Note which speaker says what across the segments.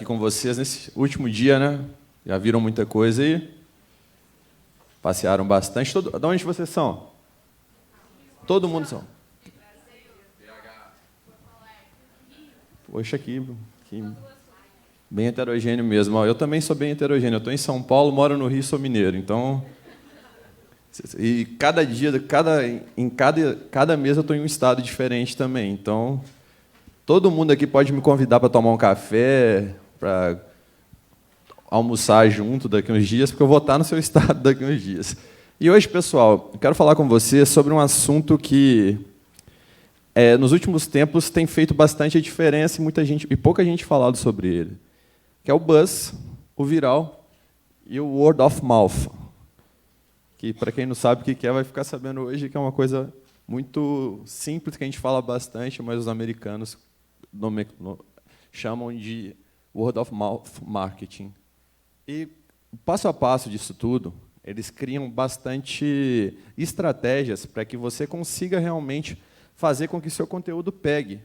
Speaker 1: aqui com vocês nesse último dia, né? Já viram muita coisa aí? Passearam bastante. De onde vocês são? Todo mundo são. Poxa, aqui bem heterogêneo mesmo. Ó, eu também sou bem heterogêneo. Eu estou em São Paulo, moro no Rio, sou mineiro. Então, e cada dia, cada mês eu estou em um estado diferente também. Então, todo mundo aqui pode me convidar para tomar um café, para almoçar junto daqui a uns dias, porque eu vou estar no seu estado daqui a uns dias. E hoje, pessoal, eu quero falar com você sobre um assunto que, nos últimos tempos, tem feito bastante diferença e pouca gente falado sobre ele, que é o buzz, o viral e o word of mouth, que, para quem não sabe o que é, vai ficar sabendo hoje, que é uma coisa muito simples, que a gente fala bastante, mas os americanos chamam de word of mouth marketing. E, passo a passo disso tudo, eles criam bastante estratégias para que você consiga realmente fazer com que seu conteúdo pegue.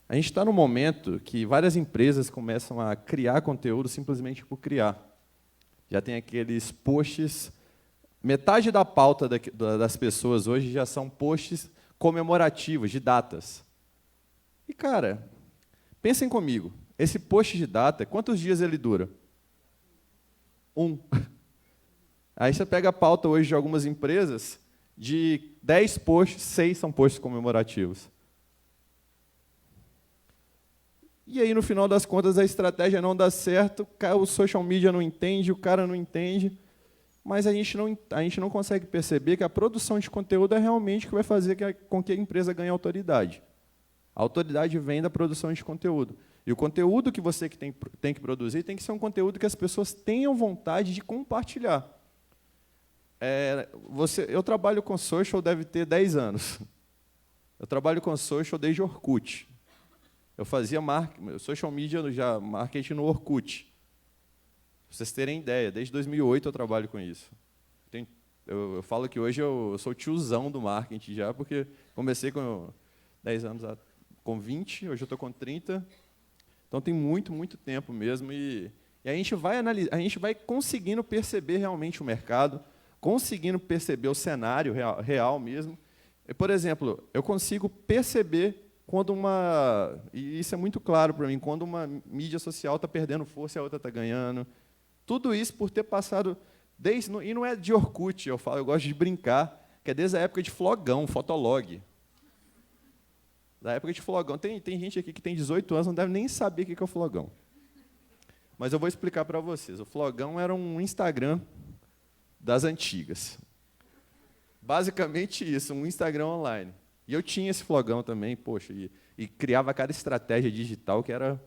Speaker 1: A gente está num momento que várias empresas começam a criar conteúdo simplesmente por criar. Já tem aqueles posts, metade da pauta das pessoas hoje já são posts comemorativos, de datas. E, cara, pensem comigo, esse post de data, quantos dias ele dura? 1. Aí você pega a pauta hoje de algumas empresas, de 10 posts, 6 são posts comemorativos. E aí, no final das contas, a estratégia não dá certo, o social media não entende, o cara não entende, mas a gente não consegue perceber que a produção de conteúdo é realmente o que vai fazer com que a empresa ganhe autoridade. A autoridade vem da produção de conteúdo. E o conteúdo que você tem que produzir tem que ser um conteúdo que as pessoas tenham vontade de compartilhar. Eu trabalho com social, deve ter 10 anos. Eu trabalho com social desde Orkut. Eu fazia social media, marketing no Orkut. Para vocês terem ideia, desde 2008 eu trabalho com isso. Eu falo que hoje eu sou tiozão do marketing já, porque comecei com 10 anos, com 20, hoje eu estou com 30. Então tem muito, muito tempo mesmo. E a gente vai analisar, a gente vai conseguindo perceber realmente o mercado, conseguindo perceber o cenário real mesmo. Por exemplo, eu consigo perceber quando e isso é muito claro para mim, quando uma mídia social está perdendo força e a outra está ganhando. Tudo isso por ter passado e não é de Orkut, eu gosto de brincar, que é desde a época de Flogão, Fotolog. Da época de Flogão. Tem gente aqui que tem 18 anos, não deve nem saber o que é o Flogão. Mas eu vou explicar para vocês. O Flogão era um Instagram das antigas. Basicamente isso, um Instagram online. E eu tinha esse Flogão também, poxa, e criava cada estratégia digital que era...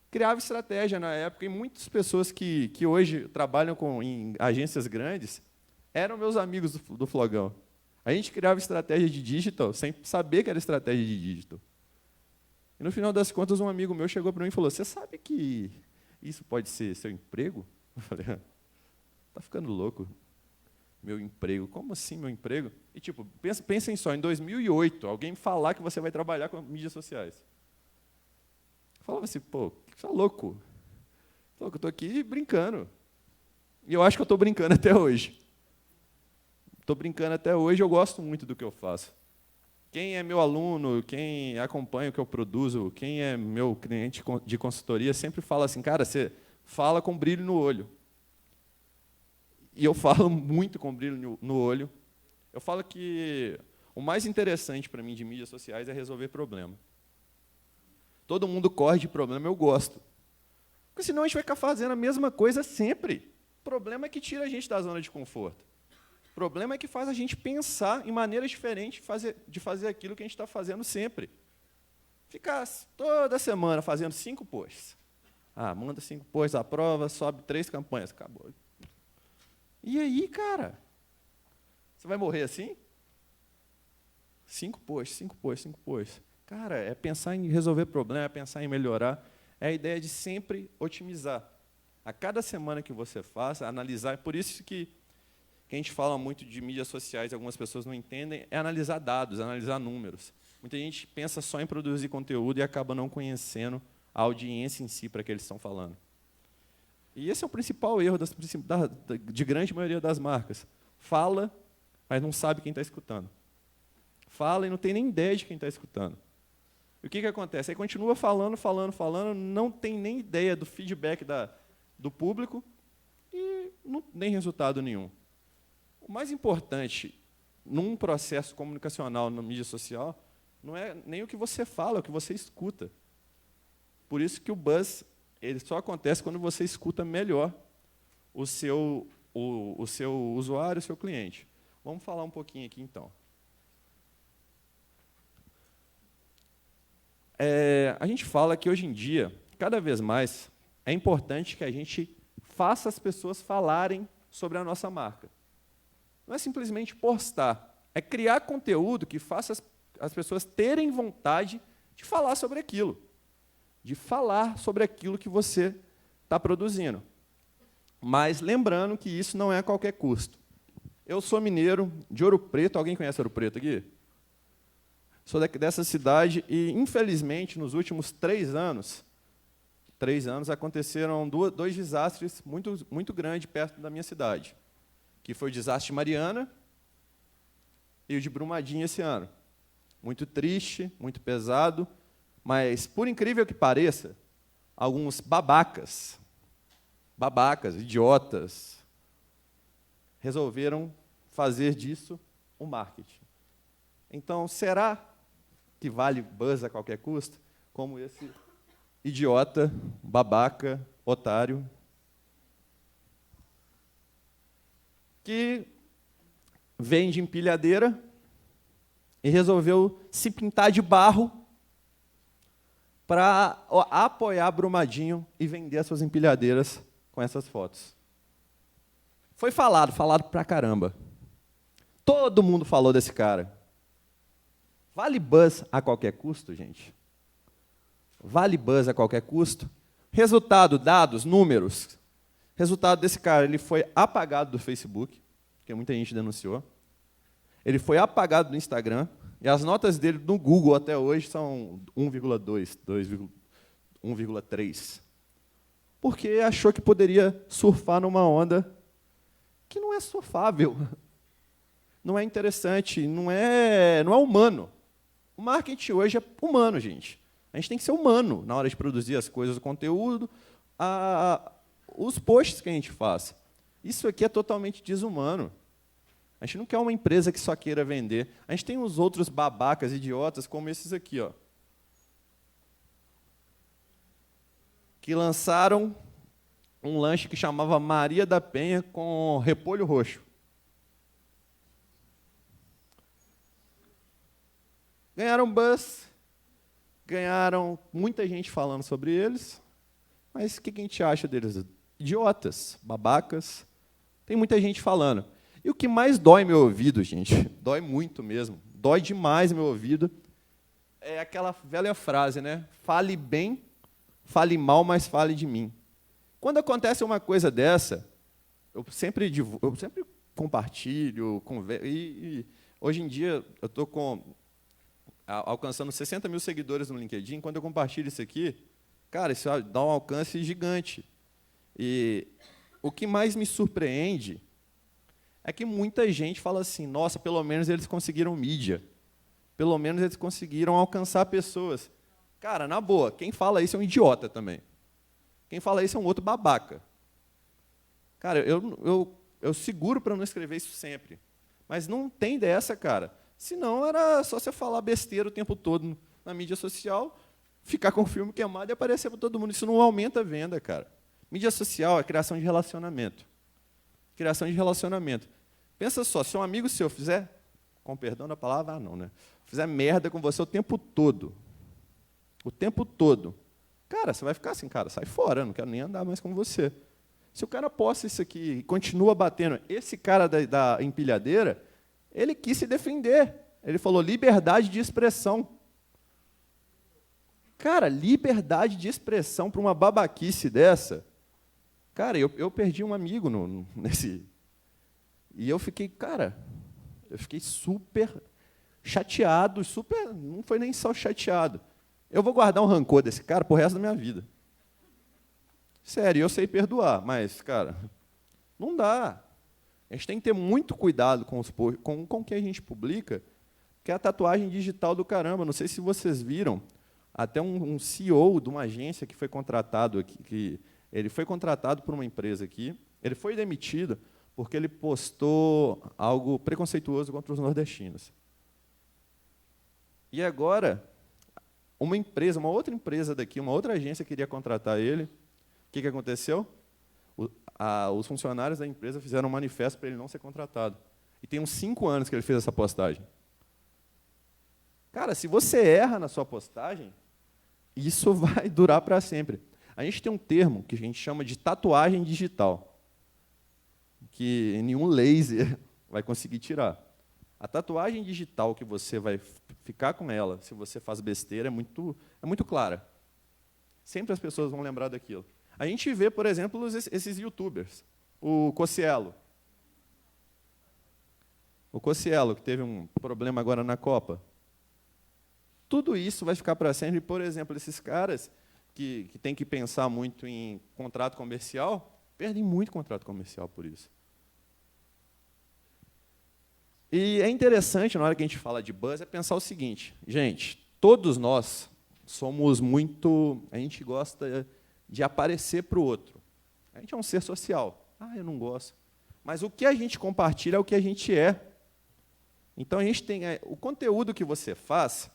Speaker 1: Criava estratégia na época, e muitas pessoas que hoje trabalham em agências grandes eram meus amigos do Flogão. A gente criava estratégia de digital sem saber que era estratégia de digital. E, no final das contas, um amigo meu chegou para mim e falou, você sabe que isso pode ser seu emprego? Eu falei, está ficando louco. Meu emprego? Como assim, meu emprego? E, tipo, pensem só, em 2008, alguém falar que você vai trabalhar com mídias sociais. Eu falava assim, pô, você é louco. Eu estou aqui brincando. E eu acho que eu estou brincando até hoje. Estou brincando até hoje, eu gosto muito do que eu faço. Quem é meu aluno, quem acompanha o que eu produzo, quem é meu cliente de consultoria, sempre fala assim, cara, você fala com brilho no olho. E eu falo muito com brilho no olho. Eu falo que o mais interessante para mim de mídias sociais é resolver problema. Todo mundo corre de problema, eu gosto. Porque senão a gente vai ficar fazendo a mesma coisa sempre. O problema é que tira a gente da zona de conforto. O problema é que faz a gente pensar em maneiras diferentes de fazer aquilo que a gente está fazendo sempre. Ficar toda semana fazendo 5 posts. Manda 5 posts à prova, sobe 3 campanhas, acabou. E aí, cara? Você vai morrer assim? 5 posts, 5 posts, 5 posts. Cara, é pensar em resolver problema, é pensar em melhorar. É a ideia de sempre otimizar. A cada semana que você faça, analisar. Por isso que a gente fala muito de mídias sociais, e algumas pessoas não entendem, é analisar dados, analisar números. Muita gente pensa só em produzir conteúdo e acaba não conhecendo a audiência em si para que eles estão falando. E esse é o principal erro de grande maioria das marcas. Fala, mas não sabe quem está escutando. Fala e não tem nem ideia de quem está escutando. E o que acontece? Aí continua falando, não tem nem ideia do feedback do público e nem resultado nenhum. O mais importante num processo comunicacional na mídia social não é nem o que você fala, é o que você escuta. Por isso que o buzz ele só acontece quando você escuta melhor o seu usuário, o seu cliente. Vamos falar um pouquinho aqui, então. A gente fala que, hoje em dia, cada vez mais, é importante que a gente faça as pessoas falarem sobre a nossa marca. Não é simplesmente postar, é criar conteúdo que faça as pessoas terem vontade de falar sobre aquilo, de falar sobre aquilo que você está produzindo. Mas lembrando que isso não é a qualquer custo. Eu sou mineiro de Ouro Preto. Alguém conhece Ouro Preto aqui? Sou dessa cidade e, infelizmente, nos últimos 3 anos, aconteceram dois desastres muito grandes perto da minha cidade, que foi o desastre de Mariana e o de Brumadinho esse ano. Muito triste, muito pesado, mas, por incrível que pareça, alguns babacas, idiotas, resolveram fazer disso um marketing. Então, será que vale buzz a qualquer custo? Como esse idiota, babaca, otário, que vende empilhadeira e resolveu se pintar de barro para apoiar Brumadinho e vender as suas empilhadeiras com essas fotos. Foi falado pra caramba. Todo mundo falou desse cara. Vale buzz a qualquer custo, gente? Vale buzz a qualquer custo? Resultado, dados, números. Resultado desse cara, ele foi apagado do Facebook, porque muita gente denunciou. Ele foi apagado do Instagram, e as notas dele no Google até hoje são 1,2, 1,3. Porque achou que poderia surfar numa onda que não é surfável. Não é interessante, não é humano. O marketing hoje é humano, gente. A gente tem que ser humano na hora de produzir as coisas, o conteúdo, os posts que a gente faz. Isso aqui é totalmente desumano. A gente não quer uma empresa que só queira vender. A gente tem uns outros babacas, idiotas, como esses aqui, ó, que lançaram um lanche que chamava Maria da Penha com repolho roxo. Ganharam buzz, ganharam muita gente falando sobre eles, mas o que a gente acha deles? Idiotas, babacas, tem muita gente falando. E o que mais dói meu ouvido, gente, dói muito mesmo, dói demais meu ouvido, é aquela velha frase, né? Fale bem, fale mal, mas fale de mim. Quando acontece uma coisa dessa, eu sempre compartilho, e hoje em dia eu estou alcançando 60 mil seguidores no LinkedIn. Quando eu compartilho isso aqui, cara, isso dá um alcance gigante. E o que mais me surpreende é que muita gente fala assim, nossa, pelo menos eles conseguiram mídia. Pelo menos eles conseguiram alcançar pessoas. Cara, na boa, quem fala isso é um idiota também. Quem fala isso é um outro babaca. Cara, eu seguro para não escrever isso sempre. Mas não tem dessa, cara. Senão era só você falar besteira o tempo todo na mídia social, ficar com o filme queimado e aparecer para todo mundo. Isso não aumenta a venda, cara. Mídia social é criação de relacionamento. Criação de relacionamento. Pensa só, se um amigo seu fizer, com perdão da palavra, não, né? Fizer merda com você o tempo todo, cara, você vai ficar assim, cara, sai fora, eu não quero nem andar mais com você. Se o cara posta isso aqui e continua batendo, esse cara da empilhadeira, ele quis se defender. Ele falou liberdade de expressão. Cara, liberdade de expressão para uma babaquice dessa. Cara, eu perdi um amigo nesse... E eu fiquei, cara, super chateado, não foi nem só chateado. eu vou guardar um rancor desse cara pro resto da minha vida. Sério, eu sei perdoar, mas, cara, não dá. A gente tem que ter muito cuidado com o que a gente publica, que é a tatuagem digital do caramba. Não sei se vocês viram, até um CEO de uma agência que foi contratado aqui, ele foi contratado por uma empresa aqui, ele foi demitido porque ele postou algo preconceituoso contra os nordestinos. E agora, uma outra empresa daqui, uma outra agência queria contratar ele. O que aconteceu? Os funcionários da empresa fizeram um manifesto para ele não ser contratado. E tem uns 5 anos que ele fez essa postagem. Cara, se você erra na sua postagem, isso vai durar para sempre. A gente tem um termo que a gente chama de tatuagem digital, que nenhum laser vai conseguir tirar. A tatuagem digital que você vai ficar com ela, se você faz besteira, é muito clara. Sempre as pessoas vão lembrar daquilo. A gente vê, por exemplo, esses youtubers. O Cossielo. O Cossielo, que teve um problema agora na Copa. Tudo isso vai ficar para sempre. Por exemplo, esses caras que têm que pensar muito em contrato comercial, perdem muito contrato comercial por isso. E é interessante, na hora que a gente fala de buzz, é pensar o seguinte. Gente, todos nós somos muito... A gente gosta de aparecer para o outro. A gente é um ser social. Eu não gosto. Mas o que a gente compartilha é o que a gente é. Então, a gente tem o conteúdo que você faz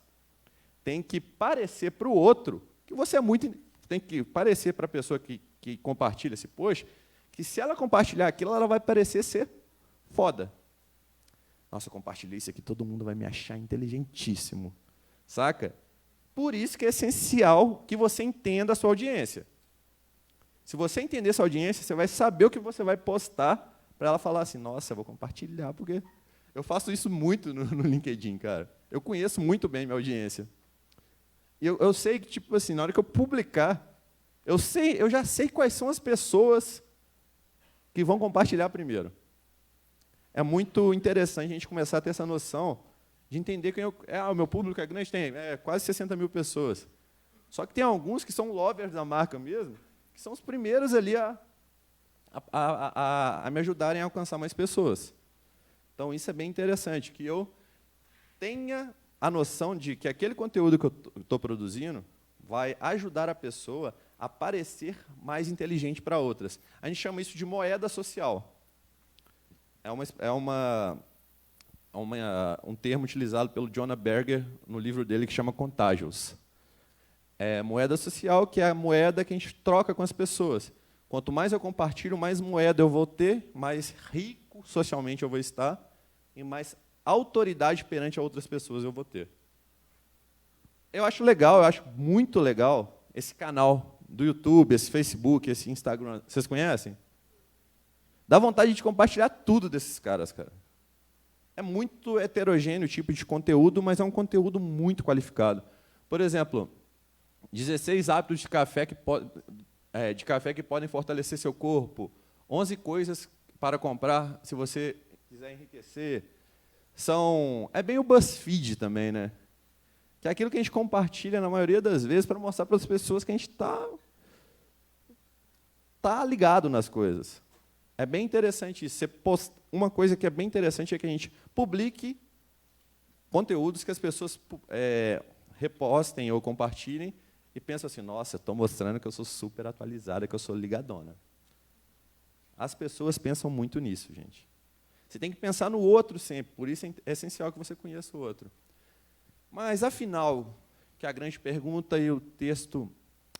Speaker 1: tem que parecer para o outro que você é muito... Tem que parecer para a pessoa que compartilha esse post que, se ela compartilhar aquilo, ela vai parecer ser foda. Nossa, eu compartilhei isso aqui, todo mundo vai me achar inteligentíssimo. Saca? Por isso que é essencial que você entenda a sua audiência. Se você entender sua audiência, você vai saber o que você vai postar para ela falar assim, nossa, eu vou compartilhar, porque eu faço isso muito no LinkedIn, cara. Eu conheço muito bem minha audiência. E eu sei que, tipo assim, na hora que eu publicar, eu já sei quais são as pessoas que vão compartilhar primeiro. É muito interessante a gente começar a ter essa noção de entender que o meu público é grande, tem quase 60 mil pessoas. Só que tem alguns que são lovers da marca mesmo, que são os primeiros ali a me ajudarem a alcançar mais pessoas. Então, isso é bem interessante, que eu tenha a noção de que aquele conteúdo que eu estou produzindo vai ajudar a pessoa a parecer mais inteligente para outras. A gente chama isso de moeda social. Um termo utilizado pelo Jonah Berger no livro dele que chama Contágios. Moeda social, que é a moeda que a gente troca com as pessoas. Quanto mais eu compartilho, mais moeda eu vou ter, mais rico socialmente eu vou estar e mais autoridade perante outras pessoas eu vou ter. Eu acho legal, eu acho muito legal esse canal do YouTube, esse Facebook, esse Instagram. Vocês conhecem? Dá vontade de compartilhar tudo desses caras, cara. É muito heterogêneo o tipo de conteúdo, mas é um conteúdo muito qualificado. Por exemplo, 16 hábitos de café que podem fortalecer seu corpo, 11 coisas para comprar se você quiser enriquecer. É bem o BuzzFeed também, né? Que é aquilo que a gente compartilha, na maioria das vezes, para mostrar para as pessoas que a gente tá ligado nas coisas. É bem interessante isso. Uma coisa que é bem interessante é que a gente publique conteúdos que as pessoas repostem ou compartilhem e pensam assim, nossa, estou mostrando que eu sou super atualizada, que eu sou ligadona. As pessoas pensam muito nisso, gente. Você tem que pensar no outro sempre, por isso é essencial que você conheça o outro. Mas, afinal, que é a grande pergunta e o texto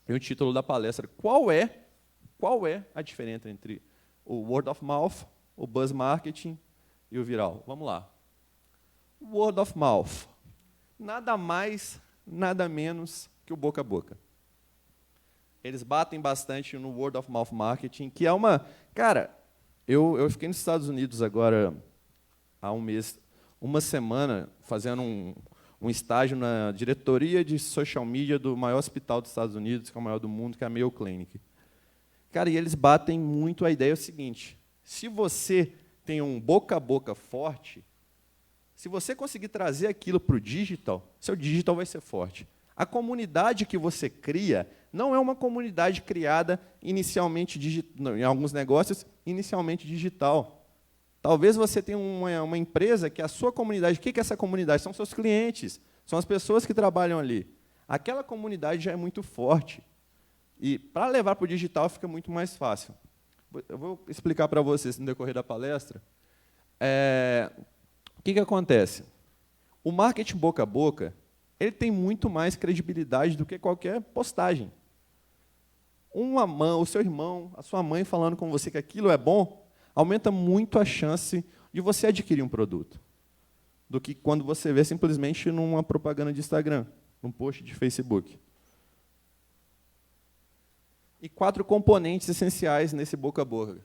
Speaker 1: e o título da palestra, qual é a diferença entre o word of mouth, o buzz marketing e o viral? Vamos lá. Word of mouth. Nada mais, nada menos que o boca a boca. Eles batem bastante no word of mouth marketing, que é uma... Cara, eu fiquei nos Estados Unidos agora há um mês, uma semana, fazendo um estágio na diretoria de social media do maior hospital dos Estados Unidos, que é o maior do mundo, que é a Mayo Clinic. Cara, e eles batem muito a ideia seguinte, se você tem um boca a boca forte, se você conseguir trazer aquilo para o digital, seu digital vai ser forte. A comunidade que você cria não é uma comunidade criada inicialmente em alguns negócios, inicialmente digital. Talvez você tenha uma empresa que a sua comunidade, o que é essa comunidade? São seus clientes, são as pessoas que trabalham ali. Aquela comunidade já é muito forte. E para levar para o digital fica muito mais fácil. Eu vou explicar para vocês no decorrer da palestra. O que acontece? O marketing boca a boca, ele tem muito mais credibilidade do que qualquer postagem. O seu irmão, a sua mãe falando com você que aquilo é bom, aumenta muito a chance de você adquirir um produto, do que quando você vê simplesmente numa propaganda de Instagram, num post de Facebook. E 4 componentes essenciais nesse boca a boca.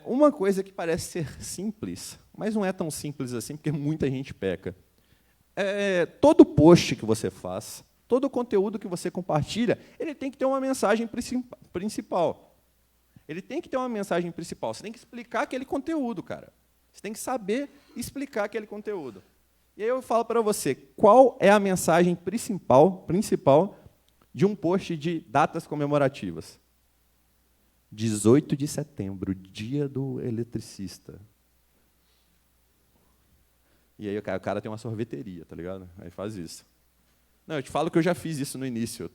Speaker 1: Uma coisa que parece ser simples, mas não é tão simples assim, porque muita gente peca. Todo post que você faz, todo conteúdo que você compartilha, ele tem que ter uma mensagem principal. Ele tem que ter uma mensagem principal. Você tem que explicar aquele conteúdo, cara. Você tem que saber explicar aquele conteúdo. E aí eu falo para você, qual é a mensagem principal de um post de datas comemorativas? 18 de setembro, dia do eletricista. E aí o cara tem uma sorveteria, tá ligado? Aí faz isso. Não, eu te falo que eu já fiz isso no início.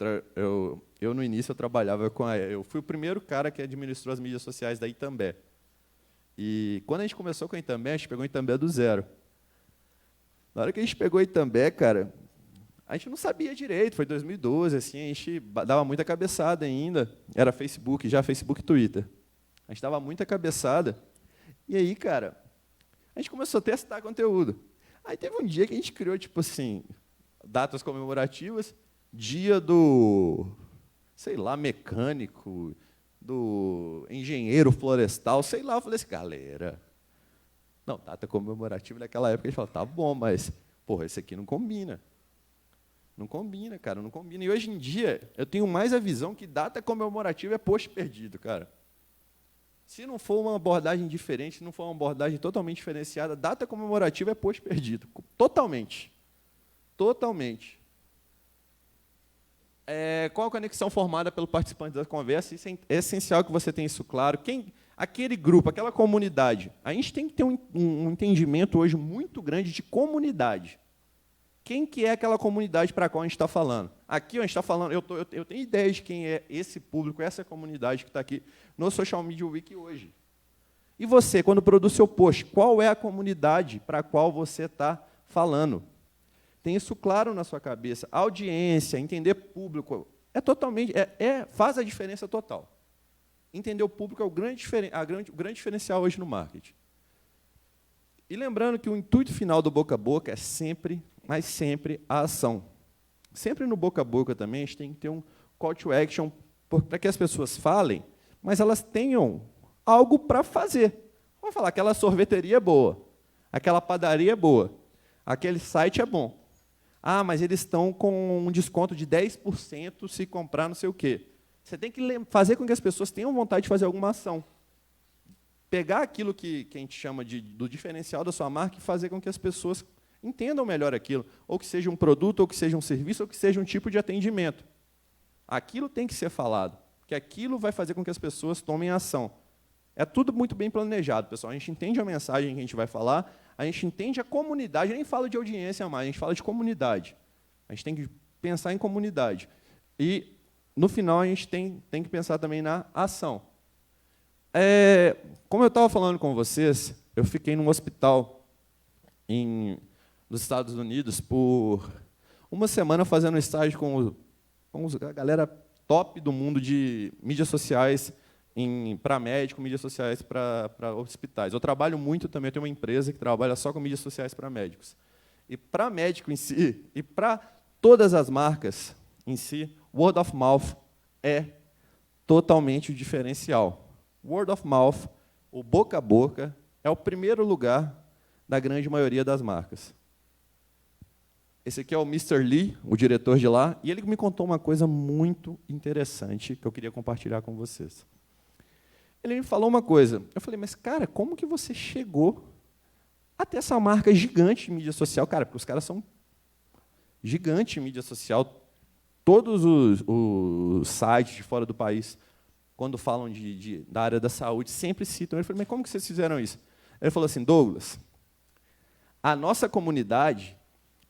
Speaker 1: No início, eu trabalhava com eu fui o primeiro cara que administrou as mídias sociais da Itambé. E quando a gente começou com a Itambé, a gente pegou a Itambé do zero. Na hora que a gente pegou a Itambé, cara, a gente não sabia direito, foi 2012, assim, a gente dava muita cabeçada ainda. Era Facebook e Twitter. A gente dava muita cabeçada. E aí, cara, a gente começou a testar conteúdo. Aí teve um dia que a gente criou, tipo assim, datas comemorativas, dia do, sei lá, mecânico, do engenheiro florestal, sei lá. Eu falei assim, galera, não, data comemorativa naquela época, a gente falou, tá bom, mas, porra, esse aqui não combina. Não combina, cara, não combina. E hoje em dia, eu tenho mais a visão que data comemorativa é post perdido, cara. Se não for uma abordagem diferente, se não for uma abordagem totalmente diferenciada, data comemorativa é post perdido. Totalmente. Totalmente. Qual a conexão formada pelo participante da conversa? Isso é essencial que você tenha isso claro. Aquele grupo, aquela comunidade, a gente tem que ter um entendimento hoje muito grande de comunidade. Quem que é aquela comunidade para a qual a gente está falando? Aqui a gente está falando, eu tenho ideia de quem é esse público, essa comunidade que está aqui no Social Media Week hoje. E você, quando produz seu post, qual é a comunidade para a qual você está falando? Tem isso claro na sua cabeça. A audiência, entender público, faz a diferença total. Entender o público é o grande diferencial hoje no marketing. E lembrando que o intuito final do boca a boca é sempre, mas sempre, a ação. Sempre no boca a boca também a gente tem que ter um call to action para que as pessoas falem, mas elas tenham algo para fazer. Vamos falar, aquela sorveteria é boa, aquela padaria é boa, aquele site é bom. Ah, mas eles estão com um desconto de 10% se comprar não sei o quê. Você tem que fazer com que as pessoas tenham vontade de fazer alguma ação. Pegar aquilo que a gente chama do diferencial da sua marca e fazer com que as pessoas entendam melhor aquilo, ou que seja um produto, ou que seja um serviço, ou que seja um tipo de atendimento. Aquilo tem que ser falado, porque aquilo vai fazer com que as pessoas tomem ação. É tudo muito bem planejado, pessoal. A gente entende a mensagem que a gente vai falar, a gente entende a comunidade, eu nem falo de audiência mais, a gente fala de comunidade. A gente tem que pensar em comunidade. E, no final, a gente tem que pensar também na ação. Como eu estava falando com vocês, eu fiquei num hospital nos Estados Unidos por uma semana fazendo estágio com a galera top do mundo de mídias sociais para médico, mídias sociais para hospitais. Eu trabalho muito também, eu tenho uma empresa que trabalha só com mídias sociais para médicos. E para médico em si, e para todas as marcas em si, word of mouth é totalmente o diferencial. Word of mouth, o boca a boca, é o primeiro lugar da grande maioria das marcas. Esse aqui é o Mr. Lee, o diretor de lá, e ele me contou uma coisa muito interessante que eu queria compartilhar com vocês. Ele me falou uma coisa. Eu falei, mas, cara, como que você chegou até essa marca gigante de mídia social? Cara, porque os caras são gigante em mídia social. Todos os sites de fora do país, quando falam da área da saúde, sempre citam. Eu falei, mas como que vocês fizeram isso? Ele falou assim, Douglas, a nossa comunidade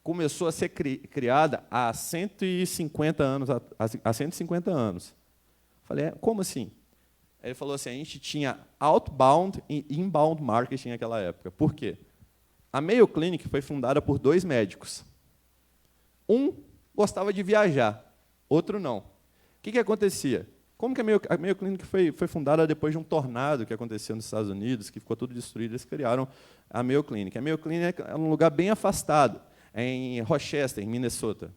Speaker 1: começou a ser criada há 150 anos. Há 150 anos. Eu falei, como assim? Ele falou assim, a gente tinha outbound e inbound marketing naquela época. Por quê? A Mayo Clinic foi fundada por 2 médicos. Um gostava de viajar, outro não. O que acontecia? Como que a Mayo Clinic foi fundada depois de um tornado que aconteceu nos Estados Unidos, que ficou tudo destruído, eles criaram a Mayo Clinic. A Mayo Clinic é um lugar bem afastado, em Rochester, em Minnesota.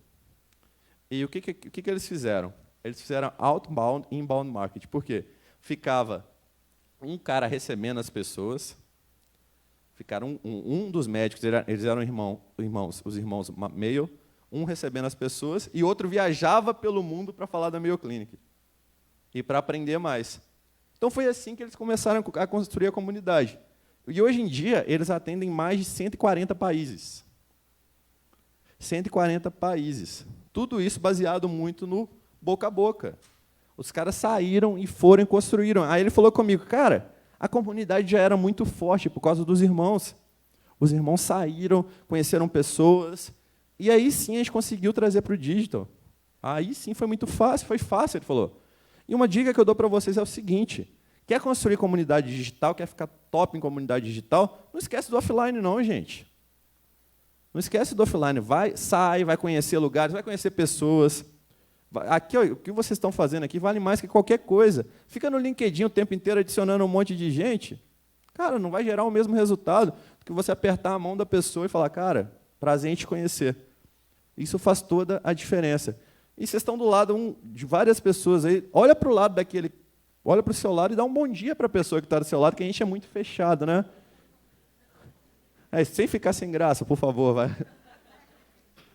Speaker 1: E o que eles fizeram? Eles fizeram outbound e inbound marketing. Por quê? Ficava um cara recebendo as pessoas, ficaram um dos médicos, eles eram os irmãos Mayo, um recebendo as pessoas, e outro viajava pelo mundo para falar da Mayo Clinic e para aprender mais. Então, foi assim que eles começaram a construir a comunidade. E, hoje em dia, eles atendem mais de 140 países. 140 países. Tudo isso baseado muito no boca a boca. Os caras saíram e foram e construíram. Aí ele falou comigo, cara, a comunidade já era muito forte por causa dos irmãos. Os irmãos saíram, conheceram pessoas, e aí sim a gente conseguiu trazer para o digital. Aí sim foi muito fácil, foi fácil, ele falou. E uma dica que eu dou para vocês é o seguinte, quer construir comunidade digital, quer ficar top em comunidade digital, não esquece do offline não, gente. Não esquece do offline, sai, vai conhecer lugares, vai conhecer pessoas. Aqui, ó, o que vocês estão fazendo aqui vale mais que qualquer coisa. Fica no LinkedIn o tempo inteiro adicionando um monte de gente, cara, não vai gerar o mesmo resultado do que você apertar a mão da pessoa e falar, cara, prazer em te conhecer. Isso faz toda a diferença. E vocês estão do lado de várias pessoas aí, olha para o lado daquele, olha para o seu lado e dá um bom dia para a pessoa que está do seu lado, que a gente é muito fechado, né? Sem ficar sem graça, por favor, vai.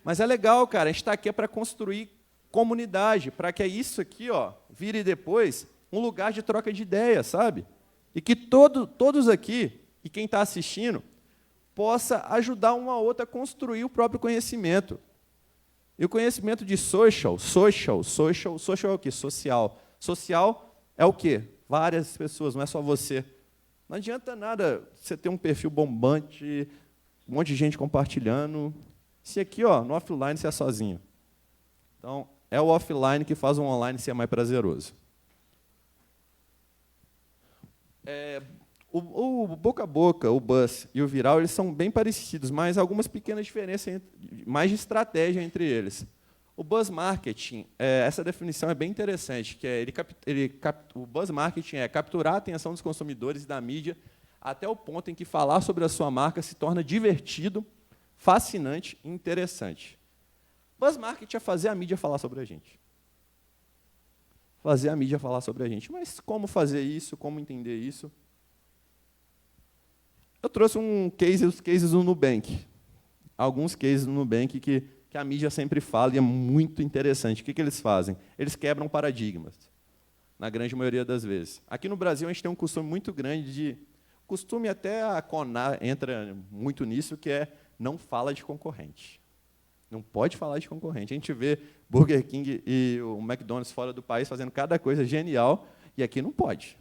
Speaker 1: Mas é legal, cara, a gente está aqui para construir comunidade, para que isso aqui, ó, vire depois um lugar de troca de ideias, sabe? E que todos aqui, e quem está assistindo, possa ajudar um ao outro a construir o próprio conhecimento. E o conhecimento de social é o quê? Social. Social é o quê? Várias pessoas, não é só você. Não adianta nada você ter um perfil bombante, um monte de gente compartilhando. Se aqui, ó, no offline, você é sozinho. Então, é o offline que faz o online ser mais prazeroso. O boca a boca, o buzz e o viral, eles são bem parecidos, mas algumas pequenas diferenças, mais de estratégia entre eles. O buzz marketing, essa definição é bem interessante, que o buzz marketing é capturar a atenção dos consumidores e da mídia até o ponto em que falar sobre a sua marca se torna divertido, fascinante e interessante. Buzz marketing é fazer a mídia falar sobre a gente. Fazer a mídia falar sobre a gente. Mas como fazer isso? Como entender isso? Eu trouxe os cases do Nubank. Alguns cases do Nubank que a mídia sempre fala e é muito interessante. O que eles fazem? Eles quebram paradigmas, na grande maioria das vezes. Aqui no Brasil, a gente tem um costume muito grande costume até a Conar entra muito nisso, que é não fala de concorrente. Não pode falar de concorrente. A gente vê Burger King e o McDonald's fora do país fazendo cada coisa genial, e aqui não pode.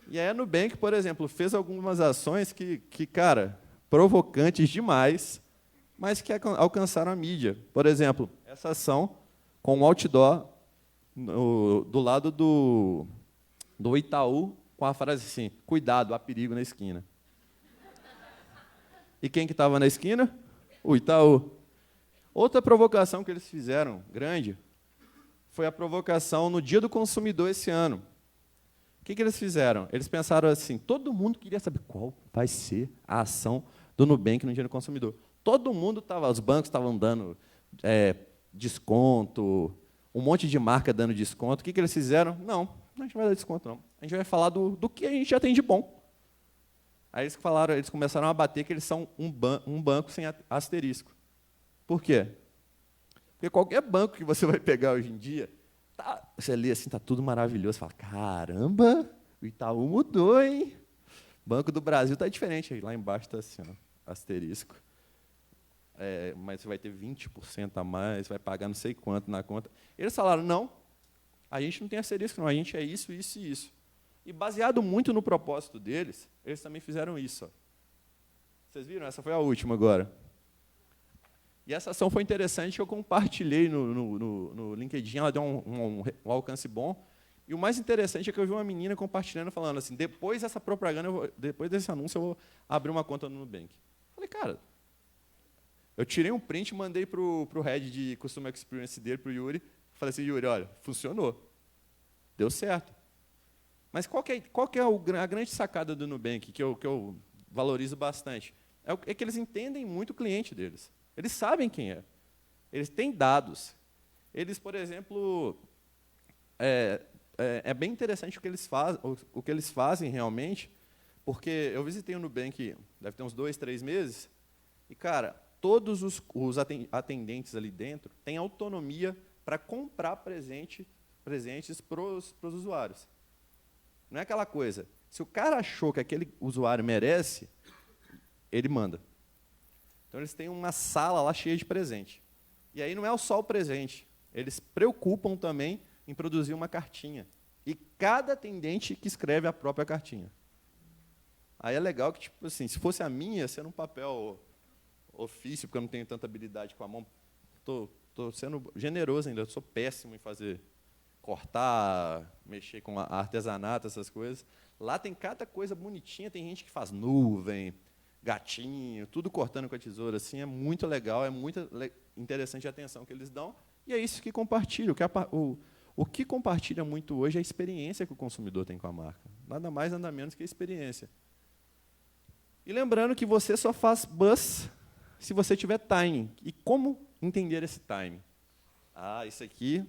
Speaker 1: E a Nubank, por exemplo, fez algumas ações que cara, provocantes demais, mas que alcançaram a mídia. Por exemplo, essa ação com um outdoor do lado do Itaú, com a frase assim, cuidado, há perigo na esquina. E quem que estava na esquina? O Itaú. Outra provocação que eles fizeram, grande, foi a provocação no Dia do Consumidor esse ano. O que eles fizeram? Eles pensaram assim, todo mundo queria saber qual vai ser a ação do Nubank no Dia do Consumidor. Todo mundo estava, os bancos estavam dando desconto, um monte de marca dando desconto. O que eles fizeram? Não, a gente não vai dar desconto, não. A gente vai falar do que a gente já tem de bom. Aí eles começaram a bater que eles são um banco sem asterisco. Por quê? Porque qualquer banco que você vai pegar hoje em dia, você lê assim, está tudo maravilhoso, você fala, caramba, o Itaú mudou, hein? Banco do Brasil está diferente. Aí lá embaixo está assim, ó, asterisco. mas você vai ter 20% a mais, vai pagar não sei quanto na conta. Eles falaram, não, a gente não tem asterisco, não, a gente é isso, isso e isso. E, baseado muito no propósito deles, eles também fizeram isso. Ó. Vocês viram? Essa foi a última agora. E essa ação foi interessante, eu compartilhei no LinkedIn, ela deu um alcance bom. E o mais interessante é que eu vi uma menina compartilhando, falando assim, depois dessa propaganda, depois desse anúncio, eu vou abrir uma conta no Nubank. Falei, cara, eu tirei um print e mandei para o head de Customer Experience dele, para o Yuri. Falei assim, Yuri, olha, funcionou. Deu certo. Mas qual que é a grande sacada do Nubank, que eu valorizo bastante? É que eles entendem muito o cliente deles. Eles sabem quem é. Eles têm dados. Eles, por exemplo, é bem interessante o que eles fazem realmente, porque eu visitei o Nubank, deve ter uns 2, 3 meses, e, cara, todos os atendentes ali dentro têm autonomia para comprar presentes para os usuários. Não é aquela coisa, se o cara achou que aquele usuário merece, ele manda. Então, eles têm uma sala lá cheia de presente. E aí não é só o presente, eles preocupam também em produzir uma cartinha. E cada atendente que escreve a própria cartinha. Aí é legal que, tipo assim, se fosse a minha, ia ser num papel ofício, porque eu não tenho tanta habilidade com a mão. Estou sendo generoso ainda, eu sou péssimo em fazer, cortar, mexer com artesanato, essas coisas. Lá tem cada coisa bonitinha, tem gente que faz nuvem, gatinho, tudo cortando com a tesoura, assim, é muito legal, é muito interessante a atenção que eles dão, e é isso que compartilham. O que compartilha muito hoje é a experiência que o consumidor tem com a marca. Nada mais, nada menos que a experiência. E lembrando que você só faz buzz se você tiver timing. E como entender esse timing? Isso aqui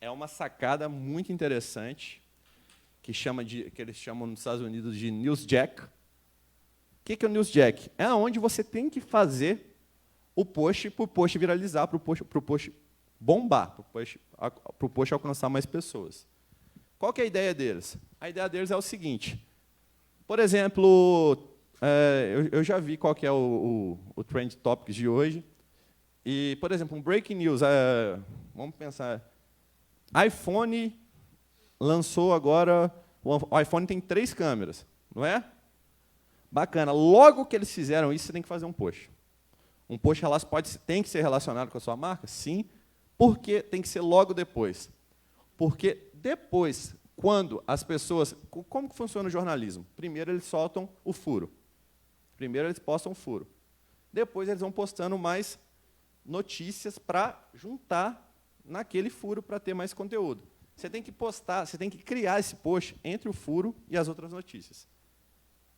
Speaker 1: é uma sacada muito interessante, que eles chamam nos Estados Unidos de Newsjack. O que é o Newsjack? É onde você tem que fazer o post para o post viralizar, para o post bombar, para o post alcançar mais pessoas. Qual que é a ideia deles? A ideia deles é o seguinte. Por exemplo, eu já vi qual que é o Trend Topics de hoje. E, por exemplo, um breaking news. Vamos pensar. iPhone lançou agora... O iPhone tem 3 câmeras, não é? Bacana. Logo que eles fizeram isso, você tem que fazer um post. Um post tem que ser relacionado com a sua marca? Sim. Por que tem que ser logo depois? Porque depois, quando as pessoas... Como que funciona o jornalismo? Primeiro, eles soltam o furo. Primeiro, eles postam o furo. Depois, eles vão postando mais notícias para juntar naquele furo para ter mais conteúdo. Você tem que postar, você tem que criar esse post entre o furo e as outras notícias.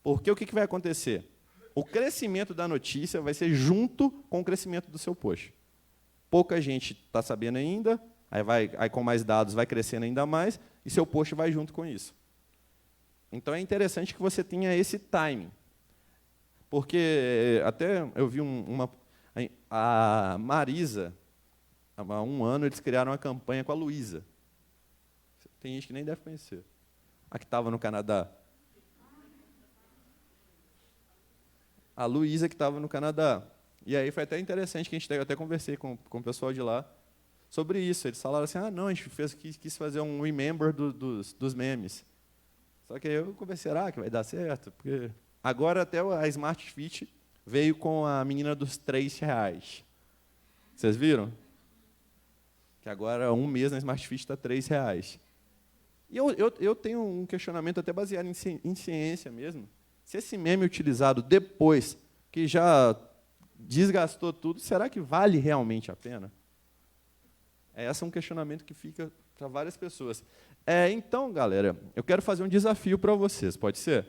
Speaker 1: Porque o que vai acontecer? O crescimento da notícia vai ser junto com o crescimento do seu post. Pouca gente está sabendo ainda, aí com mais dados vai crescendo ainda mais, e seu post vai junto com isso. Então, é interessante que você tenha esse timing. Porque até eu vi a Marisa, há 1 ano, eles criaram uma campanha com a Luísa. Tem gente que nem deve conhecer. A que estava no Canadá. A Luísa, que estava no Canadá. E aí foi até interessante, que eu até conversei com o pessoal de lá sobre isso. Eles falaram assim, não, a gente quis fazer um remember dos memes. Só que aí eu conversei, que vai dar certo? Porque agora até a Smart Fit veio com a menina dos R$3. Vocês viram? Que agora 1 mês na Smart Fit está R$3. E eu tenho um questionamento até baseado em ciência mesmo. Se esse meme utilizado depois, que já desgastou tudo, será que vale realmente a pena? Esse é um questionamento que fica para várias pessoas. Então, galera, eu quero fazer um desafio para vocês, pode ser?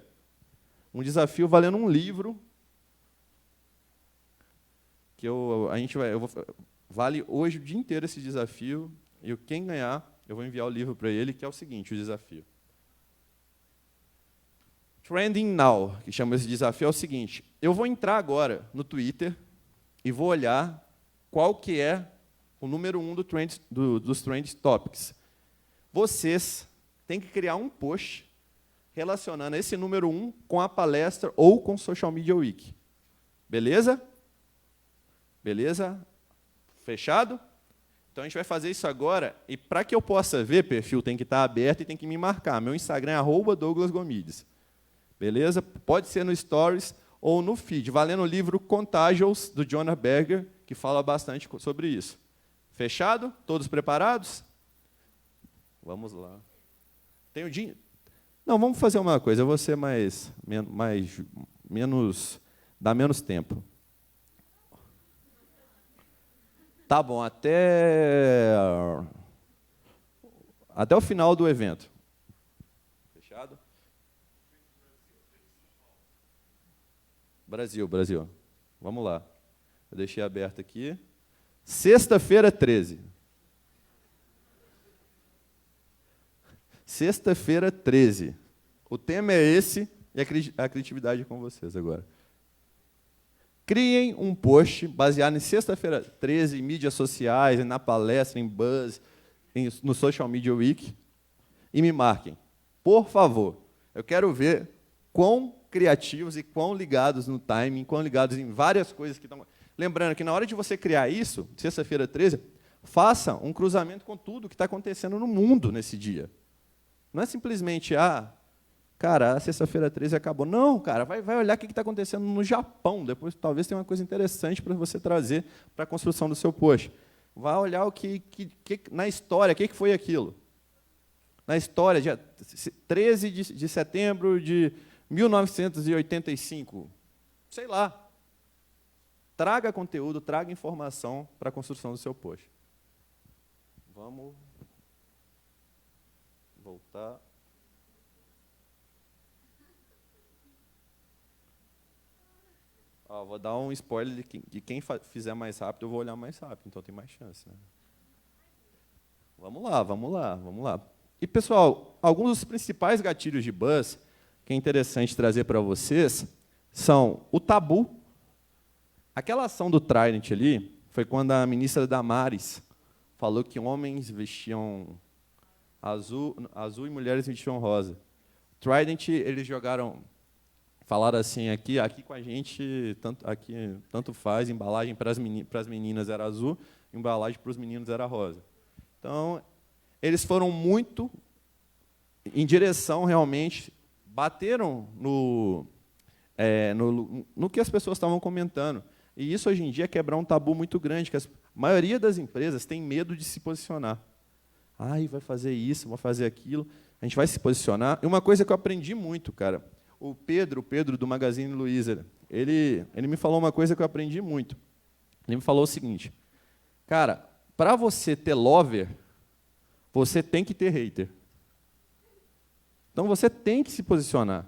Speaker 1: Um desafio valendo um livro, que vale hoje o dia inteiro esse desafio, e quem ganhar, eu vou enviar o livro para ele, que é o seguinte, o desafio. Trending Now, que chama esse desafio, é o seguinte. Eu vou entrar agora no Twitter e vou olhar qual que é o número 1 dos Trend Topics. Vocês têm que criar um post relacionando esse número 1 com a palestra ou com o Social Media Week. Beleza? Beleza? Fechado? Então, a gente vai fazer isso agora, e para que eu possa ver, perfil tem que estar aberto e tem que me marcar. Meu Instagram é @DouglasGomides. Beleza? Pode ser no Stories ou no feed, valendo o livro Contagious, do Jonah Berger, que fala bastante sobre isso. Fechado? Todos preparados? Vamos lá. Tem o dinheiro? Não, vamos fazer uma coisa, eu vou ser dá menos tempo. Tá bom, até o final do evento. Fechado? Brasil. Vamos lá. Eu deixei aberto aqui. Sexta-feira 13. Sexta-feira 13. O tema é esse, e a criatividade é com vocês agora. Criem um post baseado em Sexta-feira 13, em mídias sociais, na palestra, em Buzz, no Social Media Week, e me marquem. Por favor, eu quero ver quão criativos e quão ligados no timing, quão ligados em várias coisas que estão... Lembrando que, na hora de você criar isso, Sexta-feira 13, faça um cruzamento com tudo que está acontecendo no mundo nesse dia. Não é simplesmente, cara, a Sexta-feira 13 acabou. Não, cara, vai olhar o que está acontecendo no Japão. Depois, talvez, tenha uma coisa interessante para você trazer para a construção do seu post. Vai olhar o que na história, o que foi aquilo. Na história, dia 13 de setembro de 1985. Sei lá. Traga conteúdo, traga informação para a construção do seu post. Vamos voltar. Vou dar um spoiler de quem fizer mais rápido, eu vou olhar mais rápido, então tem mais chance. Né? Vamos lá. E, pessoal, alguns dos principais gatilhos de buzz que é interessante trazer para vocês são o tabu. Aquela ação do Trident ali foi quando a ministra Damares falou que homens vestiam azul e mulheres vestiam rosa. Trident, eles falaram assim, aqui com a gente, tanto faz, embalagem para as meninas era azul, embalagem para os meninos era rosa. Então, eles foram muito em direção, realmente, bateram no que as pessoas estavam comentando. E isso, hoje em dia, é quebrar um tabu muito grande, que a maioria das empresas tem medo de se posicionar. Vai fazer isso, vai fazer aquilo, a gente vai se posicionar. E uma coisa que eu aprendi muito, cara, o Pedro do Magazine Luiza, ele me falou uma coisa que eu aprendi muito. Ele me falou o seguinte, cara, para você ter lover, você tem que ter hater. Então, você tem que se posicionar.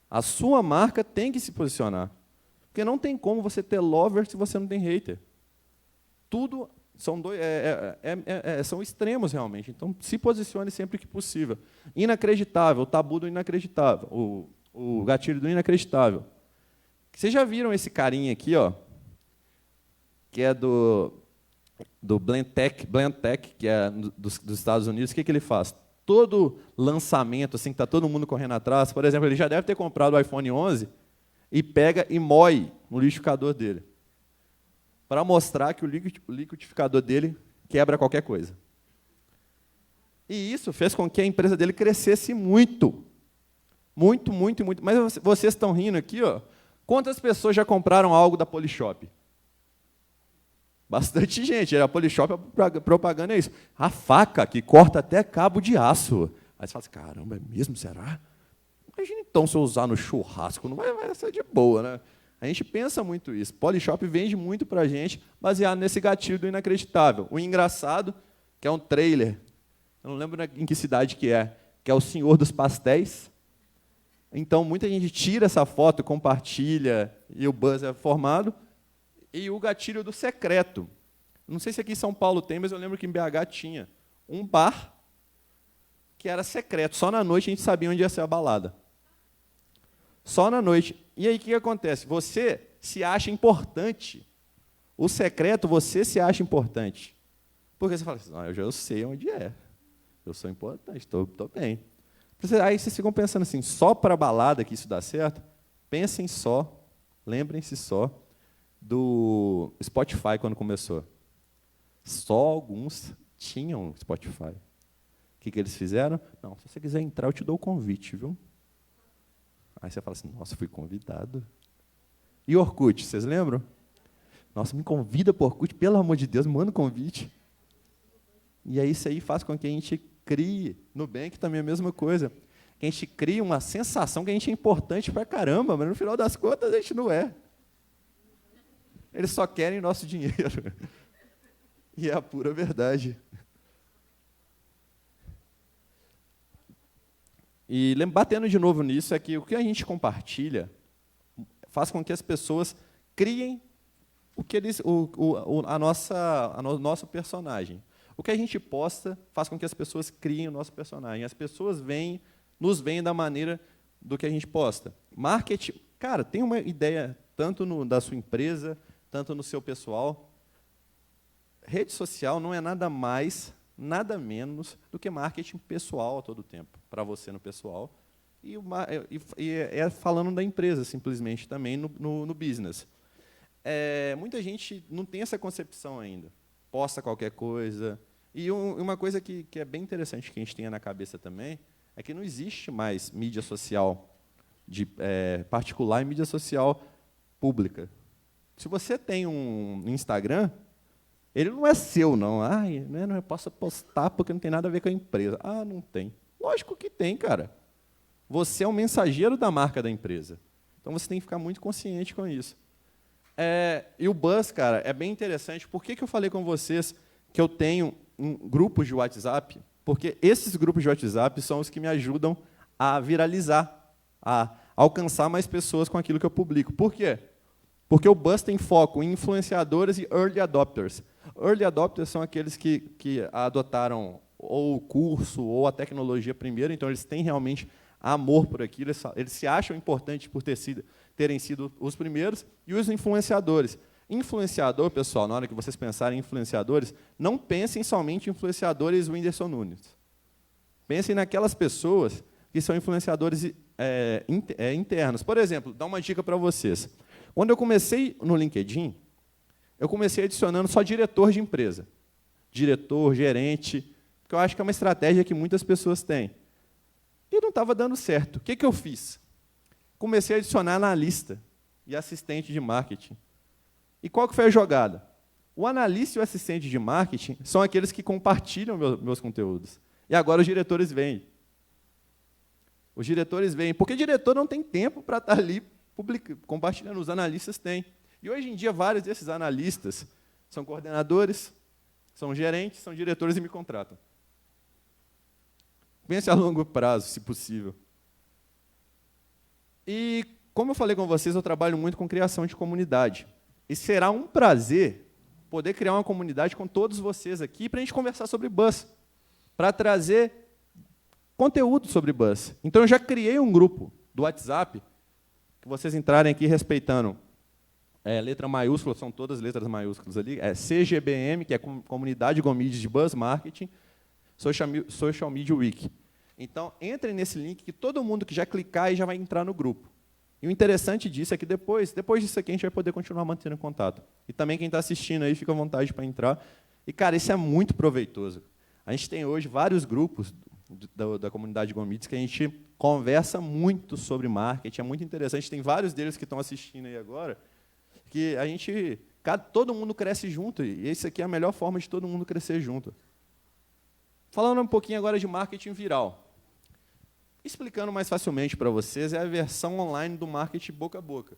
Speaker 1: A sua marca tem que se posicionar. Porque não tem como você ter lover se você não tem hater. Tudo são extremos, realmente. Então, se posicione sempre que possível. Inacreditável, o tabu do inacreditável, o gatilho do inacreditável. Vocês já viram esse carinha aqui, que é do Blendtec, que é dos Estados Unidos? O que ele faz? Todo lançamento, assim, que está todo mundo correndo atrás, por exemplo, ele já deve ter comprado o iPhone 11 e pega e moe no liquidificador dele, para mostrar que o liquidificador dele quebra qualquer coisa. E isso fez com que a empresa dele crescesse muito. Muito. Mas vocês estão rindo aqui, quantas pessoas já compraram algo da Polishop? Bastante gente. A Polishop, a propaganda é isso. A faca que corta até cabo de aço. Aí você fala assim, caramba, é mesmo? Será? Imagina então se eu usar no churrasco, não vai ser de boa, né? A gente pensa muito isso. Polishop vende muito para a gente, baseado nesse gatilho do inacreditável. O engraçado, que é um trailer, eu não lembro em que cidade que é o Senhor dos Pastéis. Então, muita gente tira essa foto, compartilha, e o buzz é formado. E o gatilho do secreto. Não sei se aqui em São Paulo tem, mas eu lembro que em BH tinha um bar que era secreto. Só na noite a gente sabia onde ia ser a balada. Só na noite. E aí, o que acontece? Você se acha importante. O secreto, você se acha importante. Porque você fala assim, eu já sei onde é. Eu sou importante, estou bem. Aí vocês ficam pensando assim, só para a balada que isso dá certo? Pensem só, lembrem-se só, do Spotify quando começou. Só alguns tinham Spotify. O que eles fizeram? Não, se você quiser entrar, eu te dou o convite, viu? Aí você fala assim, nossa, fui convidado. E Orkut, vocês lembram? Nossa, me convida para o Orkut, pelo amor de Deus, manda um convite. E aí isso aí faz com que a gente crie, Nubank também é a mesma coisa, que a gente crie uma sensação que a gente é importante pra caramba, mas no final das contas a gente não é. Eles só querem nosso dinheiro. E é a pura verdade. E batendo de novo nisso, é que o que a gente compartilha faz com que as pessoas criem o que eles, o nosso personagem. O que a gente posta faz com que as pessoas criem o nosso personagem. As pessoas nos veem da maneira do que a gente posta. Marketing, cara, tem uma ideia tanto da sua empresa, tanto no seu pessoal. Rede social não é nada mais, nada menos do que marketing pessoal a todo tempo, para você no pessoal. E é falando da empresa, simplesmente, também no business. Muita gente não tem essa concepção ainda. Posta qualquer coisa. E uma coisa que é bem interessante que a gente tenha na cabeça também é que não existe mais mídia social particular e mídia social pública. Se você tem um Instagram, ele não é seu, não. Não eu posso postar porque não tem nada a ver com a empresa. Não tem. Lógico que tem, cara. Você é um mensageiro da marca da empresa. Então, você tem que ficar muito consciente com isso. E o Buzz, cara, é bem interessante. Por que eu falei com vocês que eu tenho grupos de WhatsApp? Porque esses grupos de WhatsApp são os que me ajudam a viralizar, a alcançar mais pessoas com aquilo que eu publico. Por quê? Porque o Buzz tem foco em influenciadores e early adopters. Early adopters são aqueles que adotaram ou o curso ou a tecnologia primeiro, então eles têm realmente amor por aquilo, eles se acham importantes por terem sido os primeiros, e os influenciadores. Influenciador, pessoal, na hora que vocês pensarem em influenciadores, não pensem somente em influenciadores Whindersson Nunes. Pensem naquelas pessoas que são influenciadores internos. Por exemplo, dá uma dica para vocês. Quando eu comecei no LinkedIn, eu comecei adicionando só diretor de empresa. Diretor, gerente, que eu acho que é uma estratégia que muitas pessoas têm. E não estava dando certo. O que eu fiz? Comecei a adicionar analista e assistente de marketing. E qual que foi a jogada? O analista e o assistente de marketing são aqueles que compartilham meus conteúdos. E agora os diretores vêm. Os diretores vêm, porque o diretor não tem tempo para estar ali compartilhando, os analistas têm. E hoje em dia, vários desses analistas são coordenadores, são gerentes, são diretores e me contratam. Pense a longo prazo, se possível. E, como eu falei com vocês, eu trabalho muito com criação de comunidade. E será um prazer poder criar uma comunidade com todos vocês aqui para a gente conversar sobre Buzz, para trazer conteúdo sobre Buzz. Então, eu já criei um grupo do WhatsApp, que vocês entrarem aqui respeitando letra maiúscula, são todas letras maiúsculas ali, CGBM, que é Comunidade Gomide de Buzz Marketing, Social Media Week. Então, entrem nesse link, que todo mundo que já clicar aí já vai entrar no grupo. E o interessante disso é que depois disso aqui, a gente vai poder continuar mantendo contato. E também quem está assistindo aí, fica à vontade para entrar. E, cara, isso é muito proveitoso. A gente tem hoje vários grupos da comunidade Gomides que a gente conversa muito sobre marketing, é muito interessante. Tem vários deles que estão assistindo aí agora, que todo mundo cresce junto, e esse aqui é a melhor forma de todo mundo crescer junto. Falando um pouquinho agora de marketing viral. Explicando mais facilmente para vocês, é a versão online do marketing boca a boca.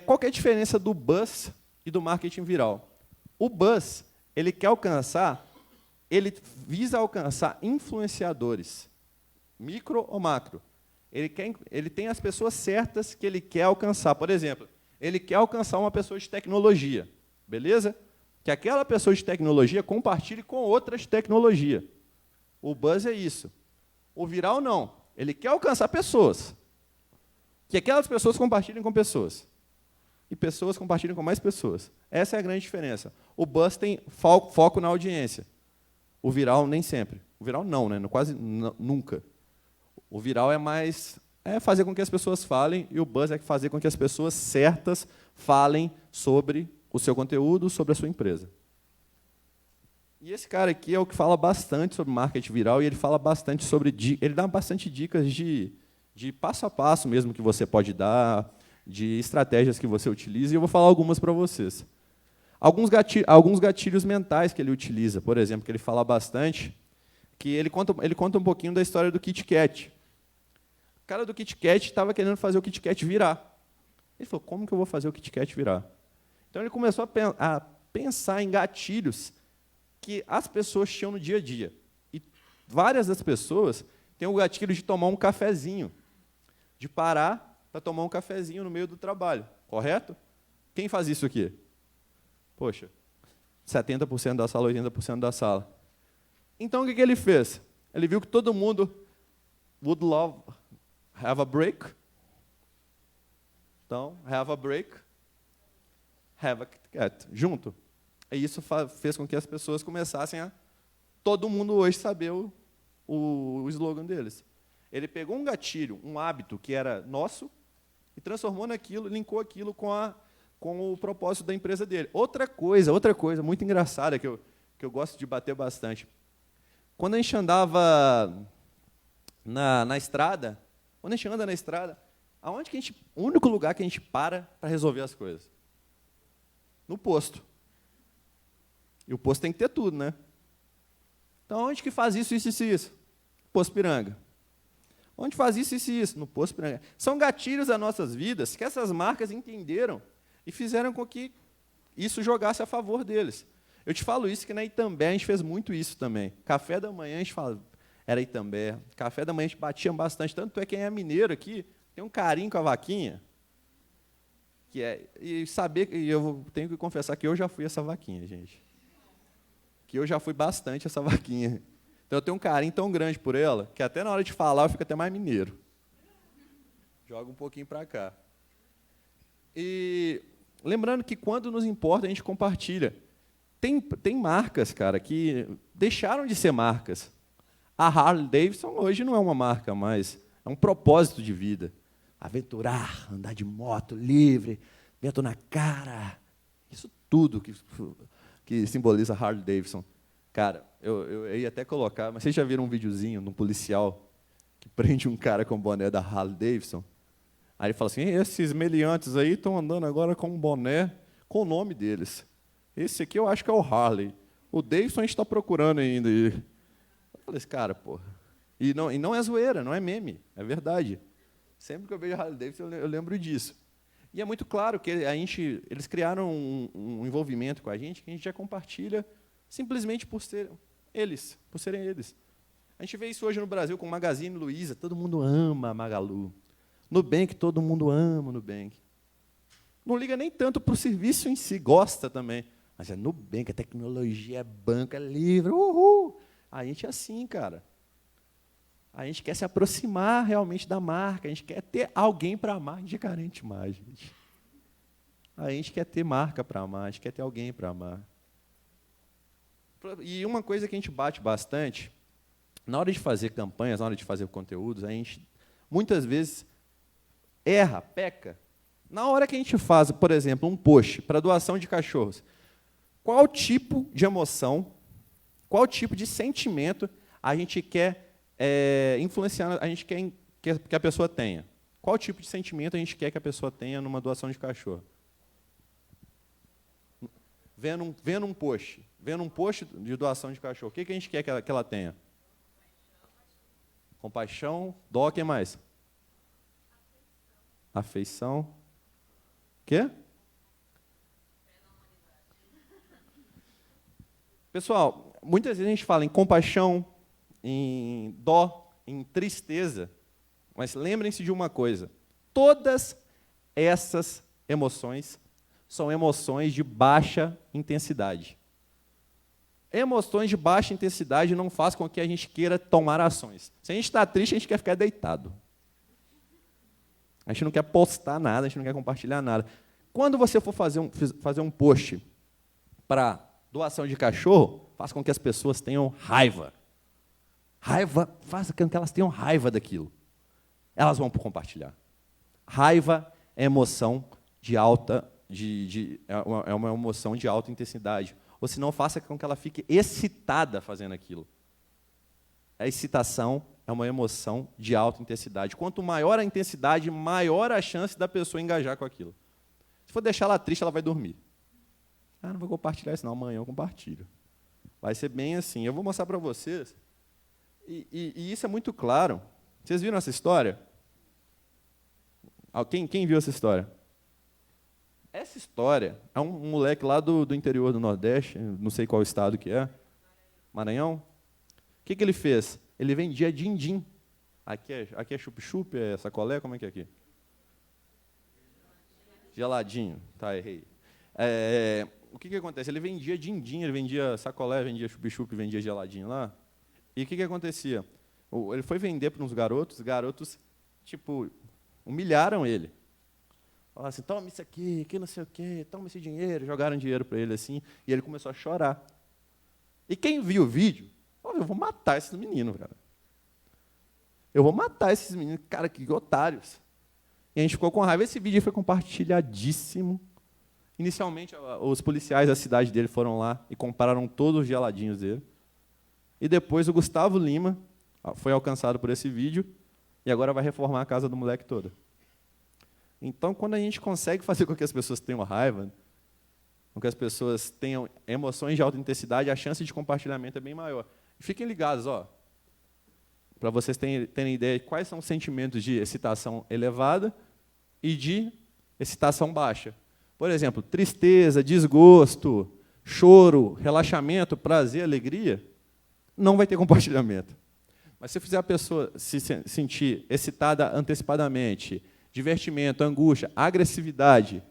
Speaker 1: Qual que é a diferença do Buzz e do marketing viral? O Buzz, ele visa alcançar influenciadores, micro ou macro. Ele tem as pessoas certas que ele quer alcançar. Por exemplo, ele quer alcançar uma pessoa de tecnologia, beleza? Que aquela pessoa de tecnologia compartilhe com outras de tecnologia. O Buzz é isso. O viral, não. Ele quer alcançar pessoas. Que aquelas pessoas compartilhem com pessoas. E pessoas compartilhem com mais pessoas. Essa é a grande diferença. O Buzz tem foco na audiência. O viral, nem sempre. O viral, não, né? Quase nunca. O viral é mais é fazer com que as pessoas falem, e o buzz é fazer com que as pessoas certas falem sobre o seu conteúdo, sobre a sua empresa. E esse cara aqui é o que fala bastante sobre marketing viral, e ele fala bastante sobre, ele dá bastante dicas de passo a passo mesmo que você pode dar, de estratégias que você utiliza, e eu vou falar algumas para vocês. Alguns gatilhos mentais que ele utiliza, por exemplo, que ele fala bastante, que ele conta um pouquinho da história do Kit Kat. O cara do Kit Kat estava querendo fazer o Kit Kat virar. Ele falou, como que eu vou fazer o Kit Kat virar? Então ele começou a pensar em gatilhos que as pessoas tinham no dia a dia. E várias das pessoas têm o gatilho de tomar um cafezinho, de parar para tomar um cafezinho no meio do trabalho, correto? Quem faz isso aqui? Poxa, 70% da sala, 80% da sala. Então, o que ele fez? Ele viu que todo mundo would love have a break. Então, have a break, have a Kit Kat, junto. E isso fez com que as pessoas começassem a, todo mundo hoje, saber o slogan deles. Ele pegou um gatilho, um hábito que era nosso, e transformou naquilo, linkou aquilo com o propósito da empresa dele. Outra coisa muito engraçada que eu gosto de bater bastante. Quando a gente andava na estrada, quando a gente anda na estrada, o único lugar que a gente para resolver as coisas? No posto. E o posto tem que ter tudo, né? Então, onde que faz isso, isso e isso? Posto Piranga. Onde faz isso, isso e isso? No Posto Piranga. São gatilhos das nossas vidas que essas marcas entenderam e fizeram com que isso jogasse a favor deles. Eu te falo isso que na Itambé a gente fez muito isso também. Café da manhã a gente fala, era Itambé. Café da manhã a gente batia bastante. Tanto é que quem é mineiro aqui tem um carinho com a vaquinha. E eu tenho que confessar que eu já fui essa vaquinha, gente. Que eu já fui bastante essa vaquinha. Então eu tenho um carinho tão grande por ela, que até na hora de falar eu fico até mais mineiro. Joga um pouquinho para cá. E lembrando que quando nos importa, a gente compartilha. Tem marcas, cara, que deixaram de ser marcas. A Harley Davidson hoje não é uma marca mais, é um propósito de vida. Aventurar, andar de moto livre, vento na cara. Isso tudo que simboliza a Harley Davidson. Cara, eu ia até colocar, mas vocês já viram um videozinho de um policial que prende um cara com o boné da Harley Davidson? Aí ele fala assim, esses meliantes aí estão andando agora com um boné com o nome deles. Esse aqui eu acho que é o Harley. O Davidson a gente está procurando ainda. Eu falei assim, cara, porra. E não é zoeira, não é meme, é verdade. Sempre que eu vejo a Harley Davidson, eu lembro disso. E é muito claro que eles criaram um envolvimento com a gente que a gente já compartilha simplesmente por serem eles. A gente vê isso hoje no Brasil com Magazine Luiza, todo mundo ama a Magalu. Nubank, todo mundo ama o Nubank. Não liga nem tanto para o serviço em si, gosta também. Mas é Nubank, é tecnologia, é banco, é livre, uhul! A gente é assim, cara. A gente quer se aproximar realmente da marca, a gente quer ter alguém para amar, a gente é carente mais, gente. A gente quer ter marca para amar, a gente quer ter alguém para amar. E uma coisa que a gente bate bastante, na hora de fazer campanhas, na hora de fazer conteúdos, a gente muitas vezes erra, peca. Na hora que a gente faz, por exemplo, um post para doação de cachorros, qual tipo de emoção, qual tipo de sentimento a gente quer influenciar, a gente quer que a pessoa tenha? Qual tipo de sentimento a gente quer que a pessoa tenha numa doação de cachorro? Vendo um post de doação de cachorro, o que a gente quer que ela tenha? Compaixão, dó, o que mais? Afeição. O quê? Pessoal, muitas vezes a gente fala em compaixão, em dó, em tristeza, mas lembrem-se de uma coisa, todas essas emoções são emoções de baixa intensidade. Emoções de baixa intensidade não fazem com que a gente queira tomar ações. Se a gente está triste, a gente quer ficar deitado. A gente não quer postar nada, a gente não quer compartilhar nada. Quando você for fazer um post para doação de cachorro, faça com que as pessoas tenham raiva. Faça com que elas tenham raiva daquilo. elas vão compartilhar. Raiva é emoção de alta, é uma emoção de alta intensidade. Ou se não, faça com que ela fique excitada fazendo aquilo. A excitação é uma emoção de alta intensidade. Quanto maior a intensidade, maior a chance da pessoa engajar com aquilo. Se for deixar ela triste, ela vai dormir. Ah, não vou compartilhar isso não, amanhã eu compartilho. Vai ser bem assim. Eu vou mostrar para vocês. E isso é muito claro. Vocês viram essa história? Quem viu essa história? Essa história é um moleque lá do interior do Nordeste, não sei qual estado que é, Maranhão. O que ele fez? Ele vendia din-din. Aqui é chup-chup, é sacolé, como é que é aqui? Geladinho, tá, errei. O que acontece? Ele vendia din-din, ele vendia sacolé, vendia chup-chup, vendia geladinho lá. E o que acontecia? Ele foi vender para uns garotos, os garotos, tipo, humilharam ele. Falaram assim, toma isso aqui, que não sei o quê, toma esse dinheiro, jogaram dinheiro para ele assim, e ele começou a chorar. E quem viu o vídeo, falou, eu vou matar esses meninos, cara. Eu vou matar esses meninos, cara, que otários. E a gente ficou com raiva. Esse vídeo foi compartilhadíssimo. Inicialmente, os policiais da cidade dele foram lá e compraram todos os geladinhos dele. E depois o Gustavo Lima foi alcançado por esse vídeo e agora vai reformar a casa do moleque toda. Então, quando a gente consegue fazer com que as pessoas tenham raiva, com que as pessoas tenham emoções de alta intensidade, a chance de compartilhamento é bem maior. Fiquem ligados, para vocês terem ideia de quais são os sentimentos de excitação elevada e de excitação baixa. Por exemplo, tristeza, desgosto, choro, relaxamento, prazer, alegria, não vai ter compartilhamento. Mas se fizer a pessoa se sentir excitada antecipadamente, divertimento, angústia, agressividade,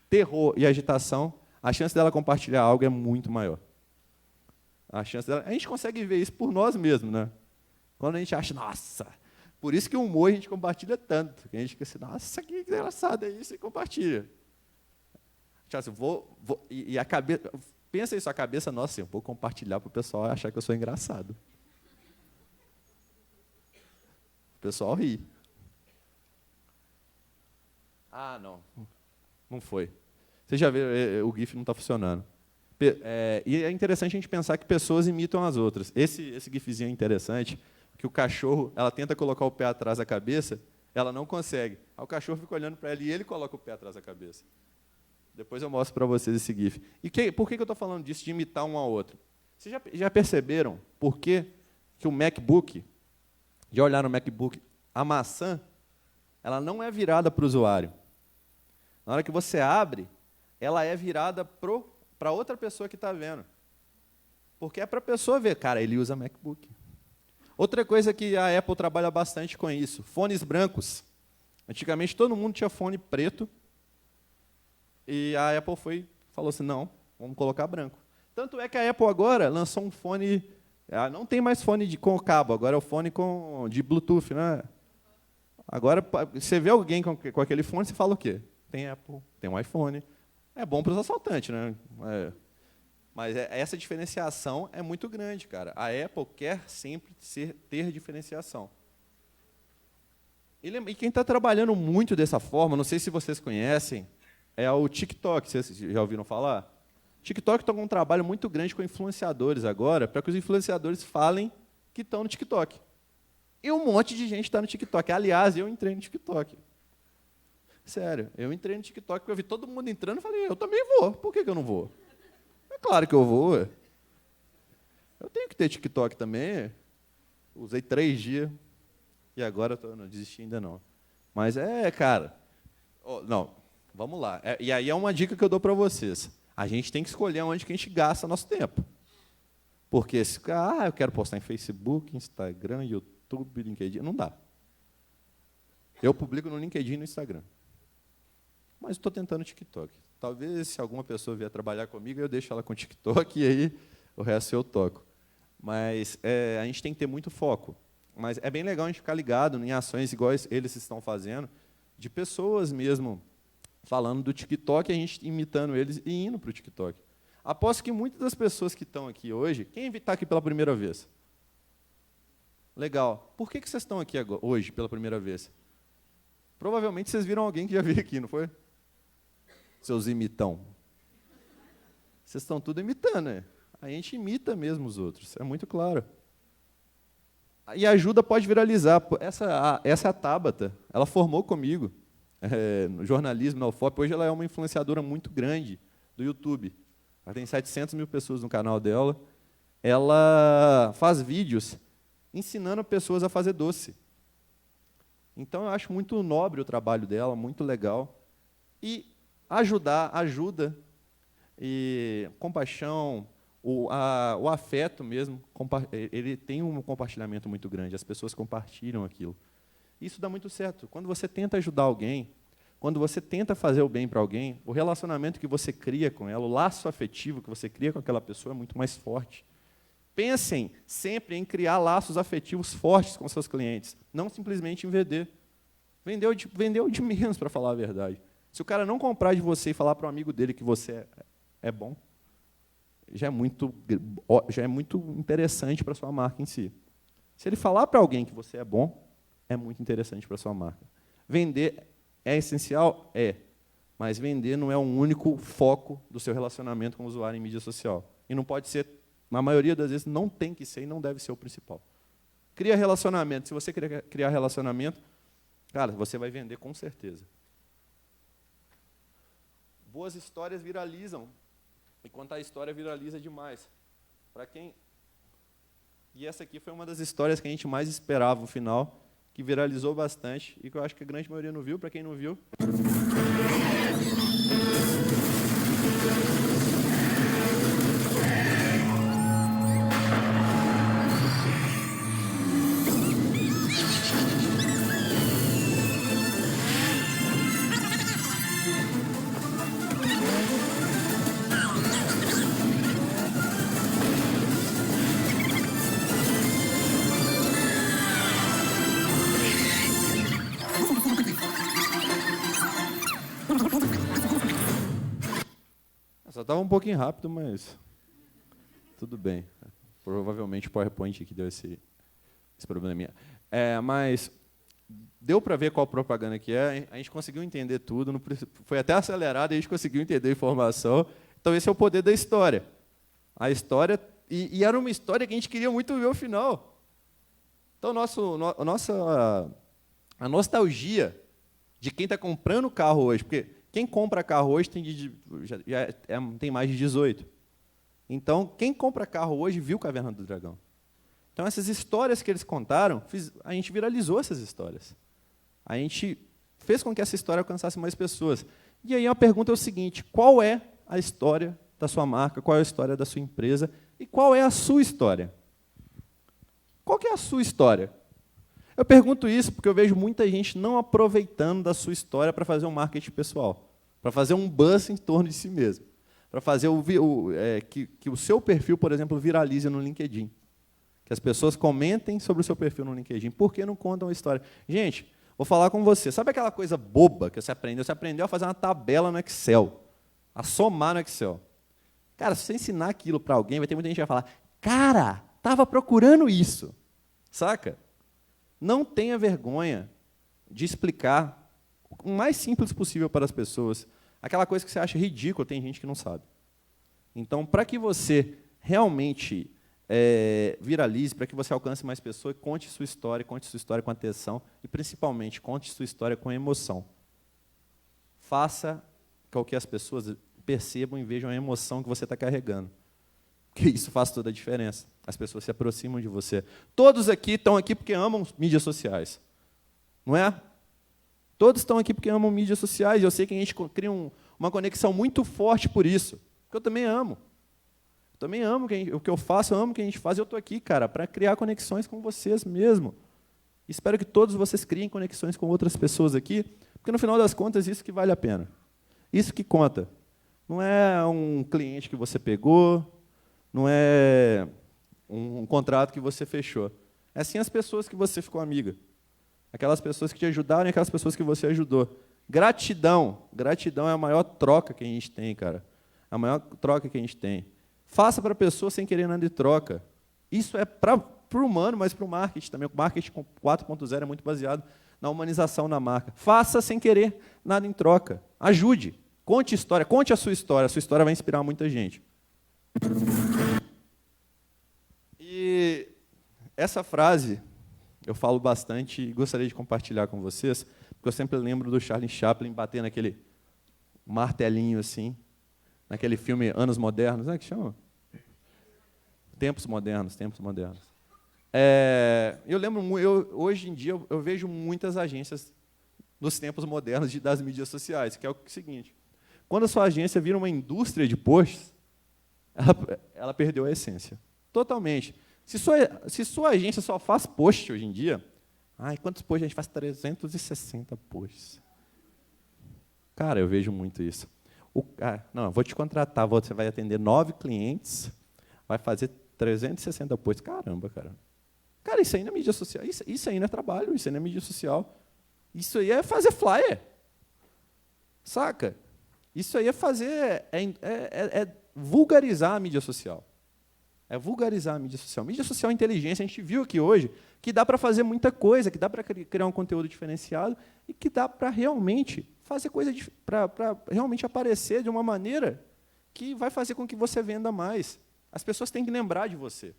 Speaker 1: terror e agitação, a chance dela compartilhar algo é muito maior. A gente consegue ver isso por nós mesmos, né? Quando a gente acha, nossa, por isso que o humor a gente compartilha tanto. A gente fica assim, nossa, que engraçado é isso, e compartilha. Assim, e a cabeça, pensa isso, a cabeça, nossa, assim, eu vou compartilhar para o pessoal achar que eu sou engraçado. O pessoal ri. Ah, não foi. Você já viu, o GIF não está funcionando. E é interessante a gente pensar que pessoas imitam as outras. Esse GIFzinho é interessante, que o cachorro, ela tenta colocar o pé atrás da cabeça, ela não consegue. Aí o cachorro fica olhando para ela e ele coloca o pé atrás da cabeça. Depois eu mostro para vocês esse GIF. E por que eu estou falando disso, de imitar um ao outro? Vocês já perceberam por que o MacBook, já olharam no MacBook, a maçã, ela não é virada para o usuário. Na hora que você abre, ela é virada para outra pessoa que está vendo. Porque é para a pessoa ver, cara, ele usa MacBook. Outra coisa que a Apple trabalha bastante com isso, fones brancos. Antigamente todo mundo tinha fone preto, e a Apple falou assim, não, vamos colocar branco. Tanto é que a Apple agora lançou um fone, não tem mais fone com cabo, agora é o fone de Bluetooth, né? Agora, você vê alguém com aquele fone, você fala o quê? Tem Apple, tem um iPhone. É bom para os assaltantes, né? Mas essa diferenciação é muito grande, cara. A Apple quer sempre ter diferenciação. E quem está trabalhando muito dessa forma, não sei se vocês conhecem, é o TikTok. Vocês já ouviram falar? TikTok está com um trabalho muito grande com influenciadores agora, para que os influenciadores falem que estão no TikTok. E um monte de gente está no TikTok. Aliás, eu entrei no TikTok. Sério, eu entrei no TikTok porque eu vi todo mundo entrando e falei, eu também vou. Por que eu não vou? É claro que eu vou. Eu tenho que ter TikTok também. Usei 3 dias e agora não desisti ainda não. Mas cara... não, vamos lá. E aí é uma dica que eu dou para vocês. A gente tem que escolher onde que a gente gasta nosso tempo. Porque se eu quero postar em Facebook, Instagram, YouTube, LinkedIn, não dá. Eu publico no LinkedIn e no Instagram. Mas estou tentando TikTok. Talvez, se alguma pessoa vier trabalhar comigo, eu deixo ela com TikTok e aí o resto eu toco. Mas a gente tem que ter muito foco. Mas é bem legal a gente ficar ligado em ações iguais eles estão fazendo, de pessoas mesmo falando do TikTok, a gente imitando eles e indo para o TikTok. Aposto que muitas das pessoas que estão aqui hoje, quem está aqui pela primeira vez? Legal. Por que vocês estão aqui hoje pela primeira vez? Provavelmente vocês viram alguém que já veio aqui, não foi? Seus imitão. Vocês estão tudo imitando, né? A gente imita mesmo os outros, é muito claro. E a ajuda pode viralizar. Essa é a Tabata, ela formou comigo no jornalismo, na UFOP. Hoje ela é uma influenciadora muito grande do YouTube. Ela tem 700 mil pessoas no canal dela. Ela faz vídeos ensinando pessoas a fazer doce. Então, eu acho muito nobre o trabalho dela, muito legal. E ajuda, e compaixão, o afeto mesmo, ele tem um compartilhamento muito grande, as pessoas compartilham aquilo. Isso dá muito certo. Quando você tenta ajudar alguém, quando você tenta fazer o bem para alguém, o relacionamento que você cria com ela, o laço afetivo que você cria com aquela pessoa é muito mais forte. Pensem sempre em criar laços afetivos fortes com seus clientes, não simplesmente em vender. Vendeu de menos, para falar a verdade. Se o cara não comprar de você e falar para um amigo dele que você é bom, já é muito interessante para a sua marca em si. Se ele falar para alguém que você é bom, é muito interessante para a sua marca. Vender é essencial? É. Mas vender não é um único foco do seu relacionamento com o usuário em mídia social. E não pode ser, na maioria das vezes, não tem que ser e não deve ser o principal. Cria relacionamento. Se você criar relacionamento, cara, você vai vender com certeza. Boas histórias viralizam. E contar a história viraliza demais. E essa aqui foi uma das histórias que a gente mais esperava no final, que viralizou bastante e que eu acho que a grande maioria não viu. Para quem não viu... Só estava um pouquinho rápido, mas tudo bem. Provavelmente o PowerPoint aqui deu esse probleminha. Mas deu para ver qual propaganda que é, a gente conseguiu entender tudo, foi até acelerado, a gente conseguiu entender a informação. Então, esse é o poder da história. A história, e era uma história que a gente queria muito ver o final. Então, a nostalgia de quem está comprando carro hoje, porque quem compra carro hoje tem mais de 18. Então, quem compra carro hoje viu Caverna do Dragão. Então, essas histórias que eles contaram, a gente viralizou essas histórias. A gente fez com que essa história alcançasse mais pessoas. E aí a pergunta é o seguinte: qual é a história da sua marca, qual é a história da sua empresa e qual é a sua história? Qual que é a sua história? Eu pergunto isso porque eu vejo muita gente não aproveitando da sua história para fazer um marketing pessoal, para fazer um buzz em torno de si mesmo, para fazer que o seu perfil, por exemplo, viralize no LinkedIn, que as pessoas comentem sobre o seu perfil no LinkedIn. Por que não contam a história? Gente, vou falar com você. Sabe aquela coisa boba que você aprendeu? Você aprendeu a fazer uma tabela no Excel, a somar no Excel. Cara, se você ensinar aquilo para alguém, vai ter muita gente que vai falar: cara, estava procurando isso. Saca? Não tenha vergonha de explicar o mais simples possível para as pessoas. Aquela coisa que você acha ridícula, tem gente que não sabe. Então, para que você realmente viralize, para que você alcance mais pessoas, conte sua história com atenção e, principalmente, conte sua história com emoção. Faça com que as pessoas percebam e vejam a emoção que você está carregando. Porque isso faz toda a diferença. As pessoas se aproximam de você. Todos aqui estão aqui porque amam mídias sociais. Não é? Todos estão aqui porque amam mídias sociais. Eu sei que a gente cria uma conexão muito forte por isso. Porque eu também amo. Eu também amo o que eu faço, eu amo o que a gente faz. E eu estou aqui, cara, para criar conexões com vocês mesmo. Espero que todos vocês criem conexões com outras pessoas aqui, porque, no final das contas, isso que vale a pena. Isso que conta. Não é um cliente que você pegou, não é um contrato que você fechou. É sim as pessoas que você ficou amiga. Aquelas pessoas que te ajudaram e aquelas pessoas que você ajudou. Gratidão. Gratidão é a maior troca que a gente tem, cara. A maior troca que a gente tem. Faça para a pessoa sem querer nada de troca. Isso é para o humano, mas para o marketing também. O marketing 4.0 é muito baseado na humanização da marca. Faça sem querer nada em troca. Ajude. Conte história. Conte a sua história. A sua história vai inspirar muita gente. E essa frase eu falo bastante e gostaria de compartilhar com vocês, porque eu sempre lembro do Charlie Chaplin bater naquele martelinho assim, naquele filme Anos Modernos, né, que chama? Tempos Modernos, Tempos Modernos. Eu lembro, hoje em dia, eu vejo muitas agências nos tempos modernos das mídias sociais, que é o seguinte: quando a sua agência vira uma indústria de posts, ela perdeu a essência. Totalmente. Se sua agência só faz post hoje em dia, quantos posts a gente faz? 360 posts. Cara, eu vejo muito isso. Não, eu vou te contratar, você vai atender 9 clientes, vai fazer 360 posts. Caramba, cara. Cara, isso aí não é mídia social. Isso aí não é trabalho, isso aí não é mídia social. Isso aí é fazer flyer. Saca? Isso aí é fazer... É vulgarizar a mídia social. É vulgarizar a mídia social. Mídia social é inteligência. A gente viu aqui hoje que dá para fazer muita coisa, que dá para criar um conteúdo diferenciado e que dá para realmente fazer coisa para realmente aparecer de uma maneira que vai fazer com que você venda mais. As pessoas têm que lembrar de você.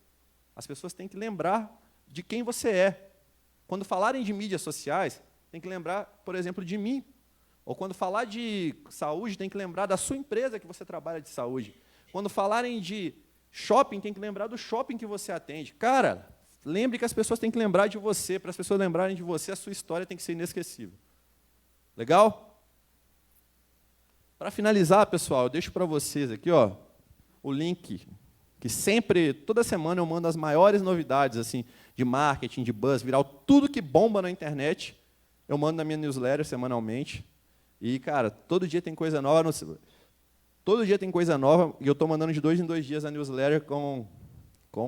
Speaker 1: As pessoas têm que lembrar de quem você é. Quando falarem de mídias sociais, tem que lembrar, por exemplo, de mim. Ou quando falar de saúde, tem que lembrar da sua empresa que você trabalha de saúde. Quando falarem de shopping, tem que lembrar do shopping que você atende. Cara, lembre que as pessoas têm que lembrar de você. Para as pessoas lembrarem de você, a sua história tem que ser inesquecível. Legal? Para finalizar, pessoal, eu deixo para vocês aqui o link, que sempre, toda semana, eu mando as maiores novidades assim, de marketing, de buzz, viral, tudo que bomba na internet, eu mando na minha newsletter semanalmente. E, cara, todo dia tem coisa nova. Todo dia tem coisa nova, e eu estou mandando de 2 em 2 dias a newsletter com,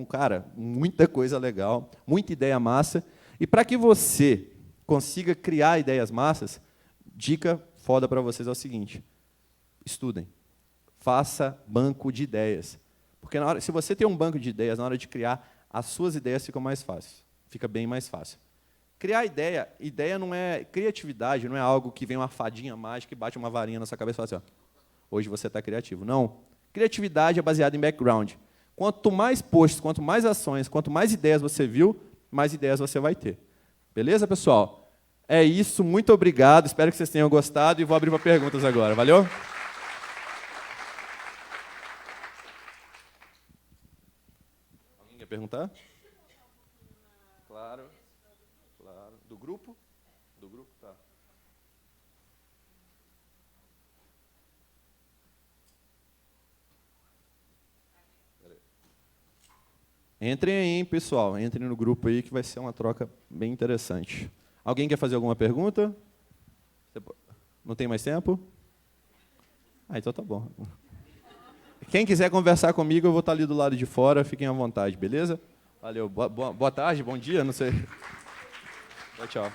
Speaker 1: cara, muita coisa legal, muita ideia massa. E para que você consiga criar ideias massas, dica foda para vocês é o seguinte: estudem. Faça banco de ideias. Porque se você tem um banco de ideias, na hora de criar, as suas ideias ficam mais fáceis. Fica bem mais fácil. Criar ideia não é... Criatividade não é algo que vem uma fadinha mágica e bate uma varinha na sua cabeça e fala assim, hoje você está criativo. Não. Criatividade é baseada em background. Quanto mais posts, quanto mais ações, quanto mais ideias você viu, mais ideias você vai ter. Beleza, pessoal? É isso. Muito obrigado. Espero que vocês tenham gostado e vou abrir para perguntas agora. Valeu? Alguém quer perguntar? Claro. Claro. Do grupo? Do grupo, tá. Entrem aí, hein, pessoal. Entrem no grupo aí que vai ser uma troca bem interessante. Alguém quer fazer alguma pergunta? Não tem mais tempo? Então tá bom. Quem quiser conversar comigo, eu vou estar ali do lado de fora. Fiquem à vontade, beleza? Valeu. Boa tarde, bom dia, não sei. Tchau, tchau.